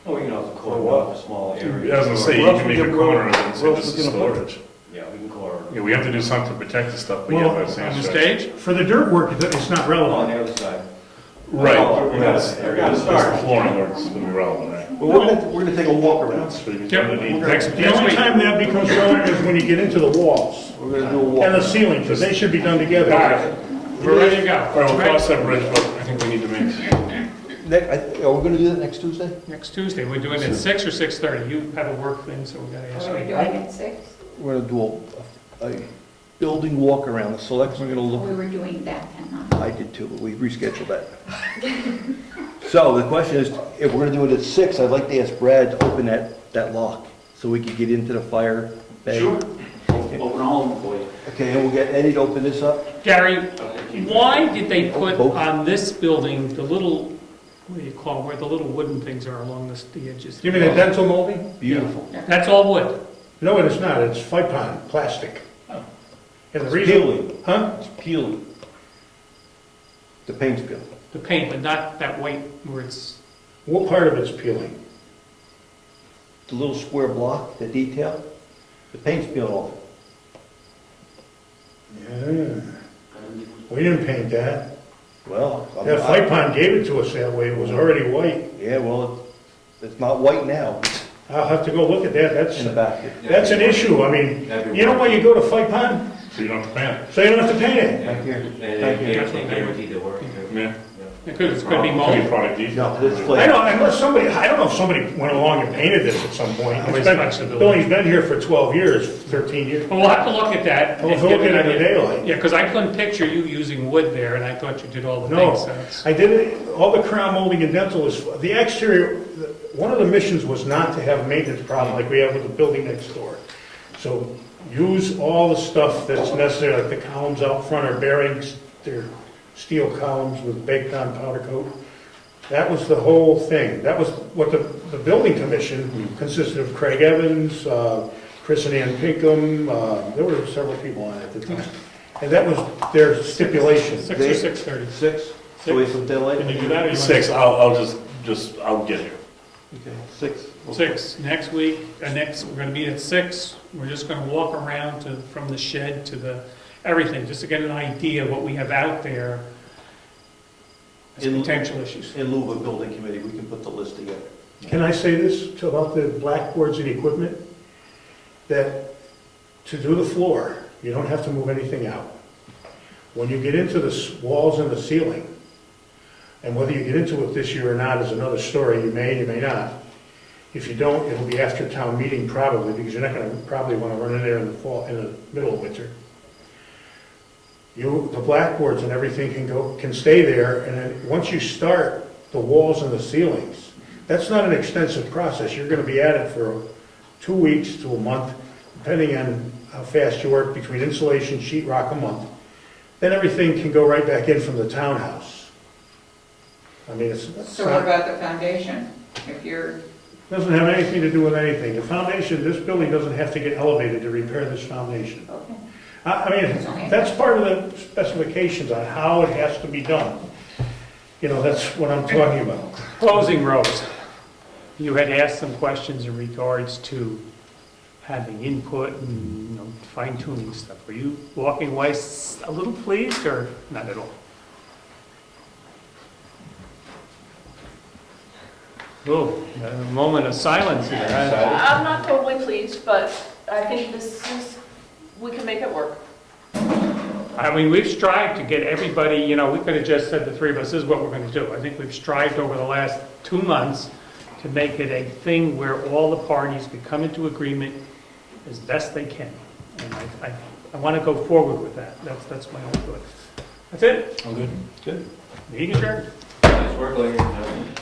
Oh, you know, it's a For corner what? off a small I area. was gonna say, you Where else can we make a gonna corner put- of it and say where else this we is gonna put it? storage. Yeah, we can corner. Yeah, we have to do something to protect the stuff, but Well, yeah, that's On the the stage? For the dirt work, it's not On relevant. the other side. Right, Oh, that's, yeah. that's the flooring work is gonna be relevant, right? Well, we're gonna take a walk around. That's pretty good. Yep. Underneath. Next, The next only week. time that becomes relevant is when you get into the walls We're gonna do a walk. and the ceiling, because they should be done together. All right, we're ready to go. All right, we'll Right? cross that bridge, but I think we need to make, Are we gonna do that next Tuesday? Next Tuesday, we're doing it at 6 or 6:30. You have a work thing, so we gotta ask What are we you. doing at 6? We're gonna do a building walk around. The selectmen are gonna We look. were doing that and not. I did too, but we rescheduled that. So the question is, if we're gonna do it at 6, I'd like to ask Brad to open that lock so we could get into the fire bay. Sure. Open all of them for you. Okay, and we'll get Eddie to open this up. Gary, why did they put Both. on this building the little, what do you call, where the little wooden things are along the edges? You mean the dental molding? Beautiful. That's all wood. No, it's not, it's Fipon, plastic. Oh. And the It's reason, peeling. huh? It's peeling. The paint's peeling. The paint, but not that white where it's, What part of it's peeling? The little square block, the detail. The paint's peeling off. Yeah. We didn't paint that. Well, That fight pond gave it to us that way, it was already white. yeah, well, it's not white now. I'll have to go look at that, In the back. that's an issue, I mean, you know why you go to fight pond? So you don't have to pay it. So you don't have to paint it. Back here. And Back here. they guarantee the work. Yeah. It's gonna be Could mold. be product defect. No, it's I flake. know, unless somebody, I don't know if somebody went along and painted this at some point. Always It's been- flexibility. Billy's been here for 12 years, 13 years. Well, we'll have to look at that. We'll and look get at an it in the idea. daylight. Yeah, because I couldn't picture you using wood there, and I thought you did all the No, things, so it's. I did it, all the crown molding and dental is, the exterior, one of the missions was not to have a maintenance problem like we have with the building next door. So use all the stuff that's necessary, like the columns out front are bearings, they're steel columns with baked on powder coat. That was the whole thing. That was what the building commission consisted of Craig Evans, Chris and Ann Pinkham, there were several people on it at the time. And that was their stipulation. 6 or 6:30. 6, so wait for daylight? Can you do that, or you want? 6, I'll I'll get here. Okay, 6. 6, next week, we're gonna meet at 6, we're just gonna walk around from the shed to everything, just to get an idea of what we have out there as In- potential issues. In lieu of a building committee, we can put the list together. Can I say this about the blackboards and equipment? That to do the floor, you don't have to move anything out. When you get into the walls and the ceiling, and whether you get into it this year or not is another story, you may not. If you don't, it'll be after town meeting probably, because you're not gonna probably wanna run in there in the fall, in the middle of winter. The blackboards and everything can stay there, and then once you start the walls and the ceilings, that's not an extensive process. You're gonna be at it for 2 weeks to a month, depending on how fast you work, between insulation, sheet rock, a month. Then everything can go right back in from the townhouse. I mean, So what about the foundation? If you're, doesn't have anything to do with anything. The foundation, this building doesn't have to get elevated to repair this foundation. okay. I mean, that's part of the specifications on how it has to be done. You know, that's what I'm talking about. Closing rows. You had asked some questions in regards to having input and, fine tuning stuff. Were you walking away a little pleased, or not at all? Oh, a moment of silence here. I'm not totally pleased, but I think we can make it work. I mean, we've strived to get everybody, we could have just said, the three of us, this is what we're going to do. I think we've strived over the last 2 months to make it a thing where all the parties could come into agreement as best they can. And I want to go forward with that. That's my own thought. That's it. All good? Good. Meeting adjourned. Nice work, ladies and gentlemen.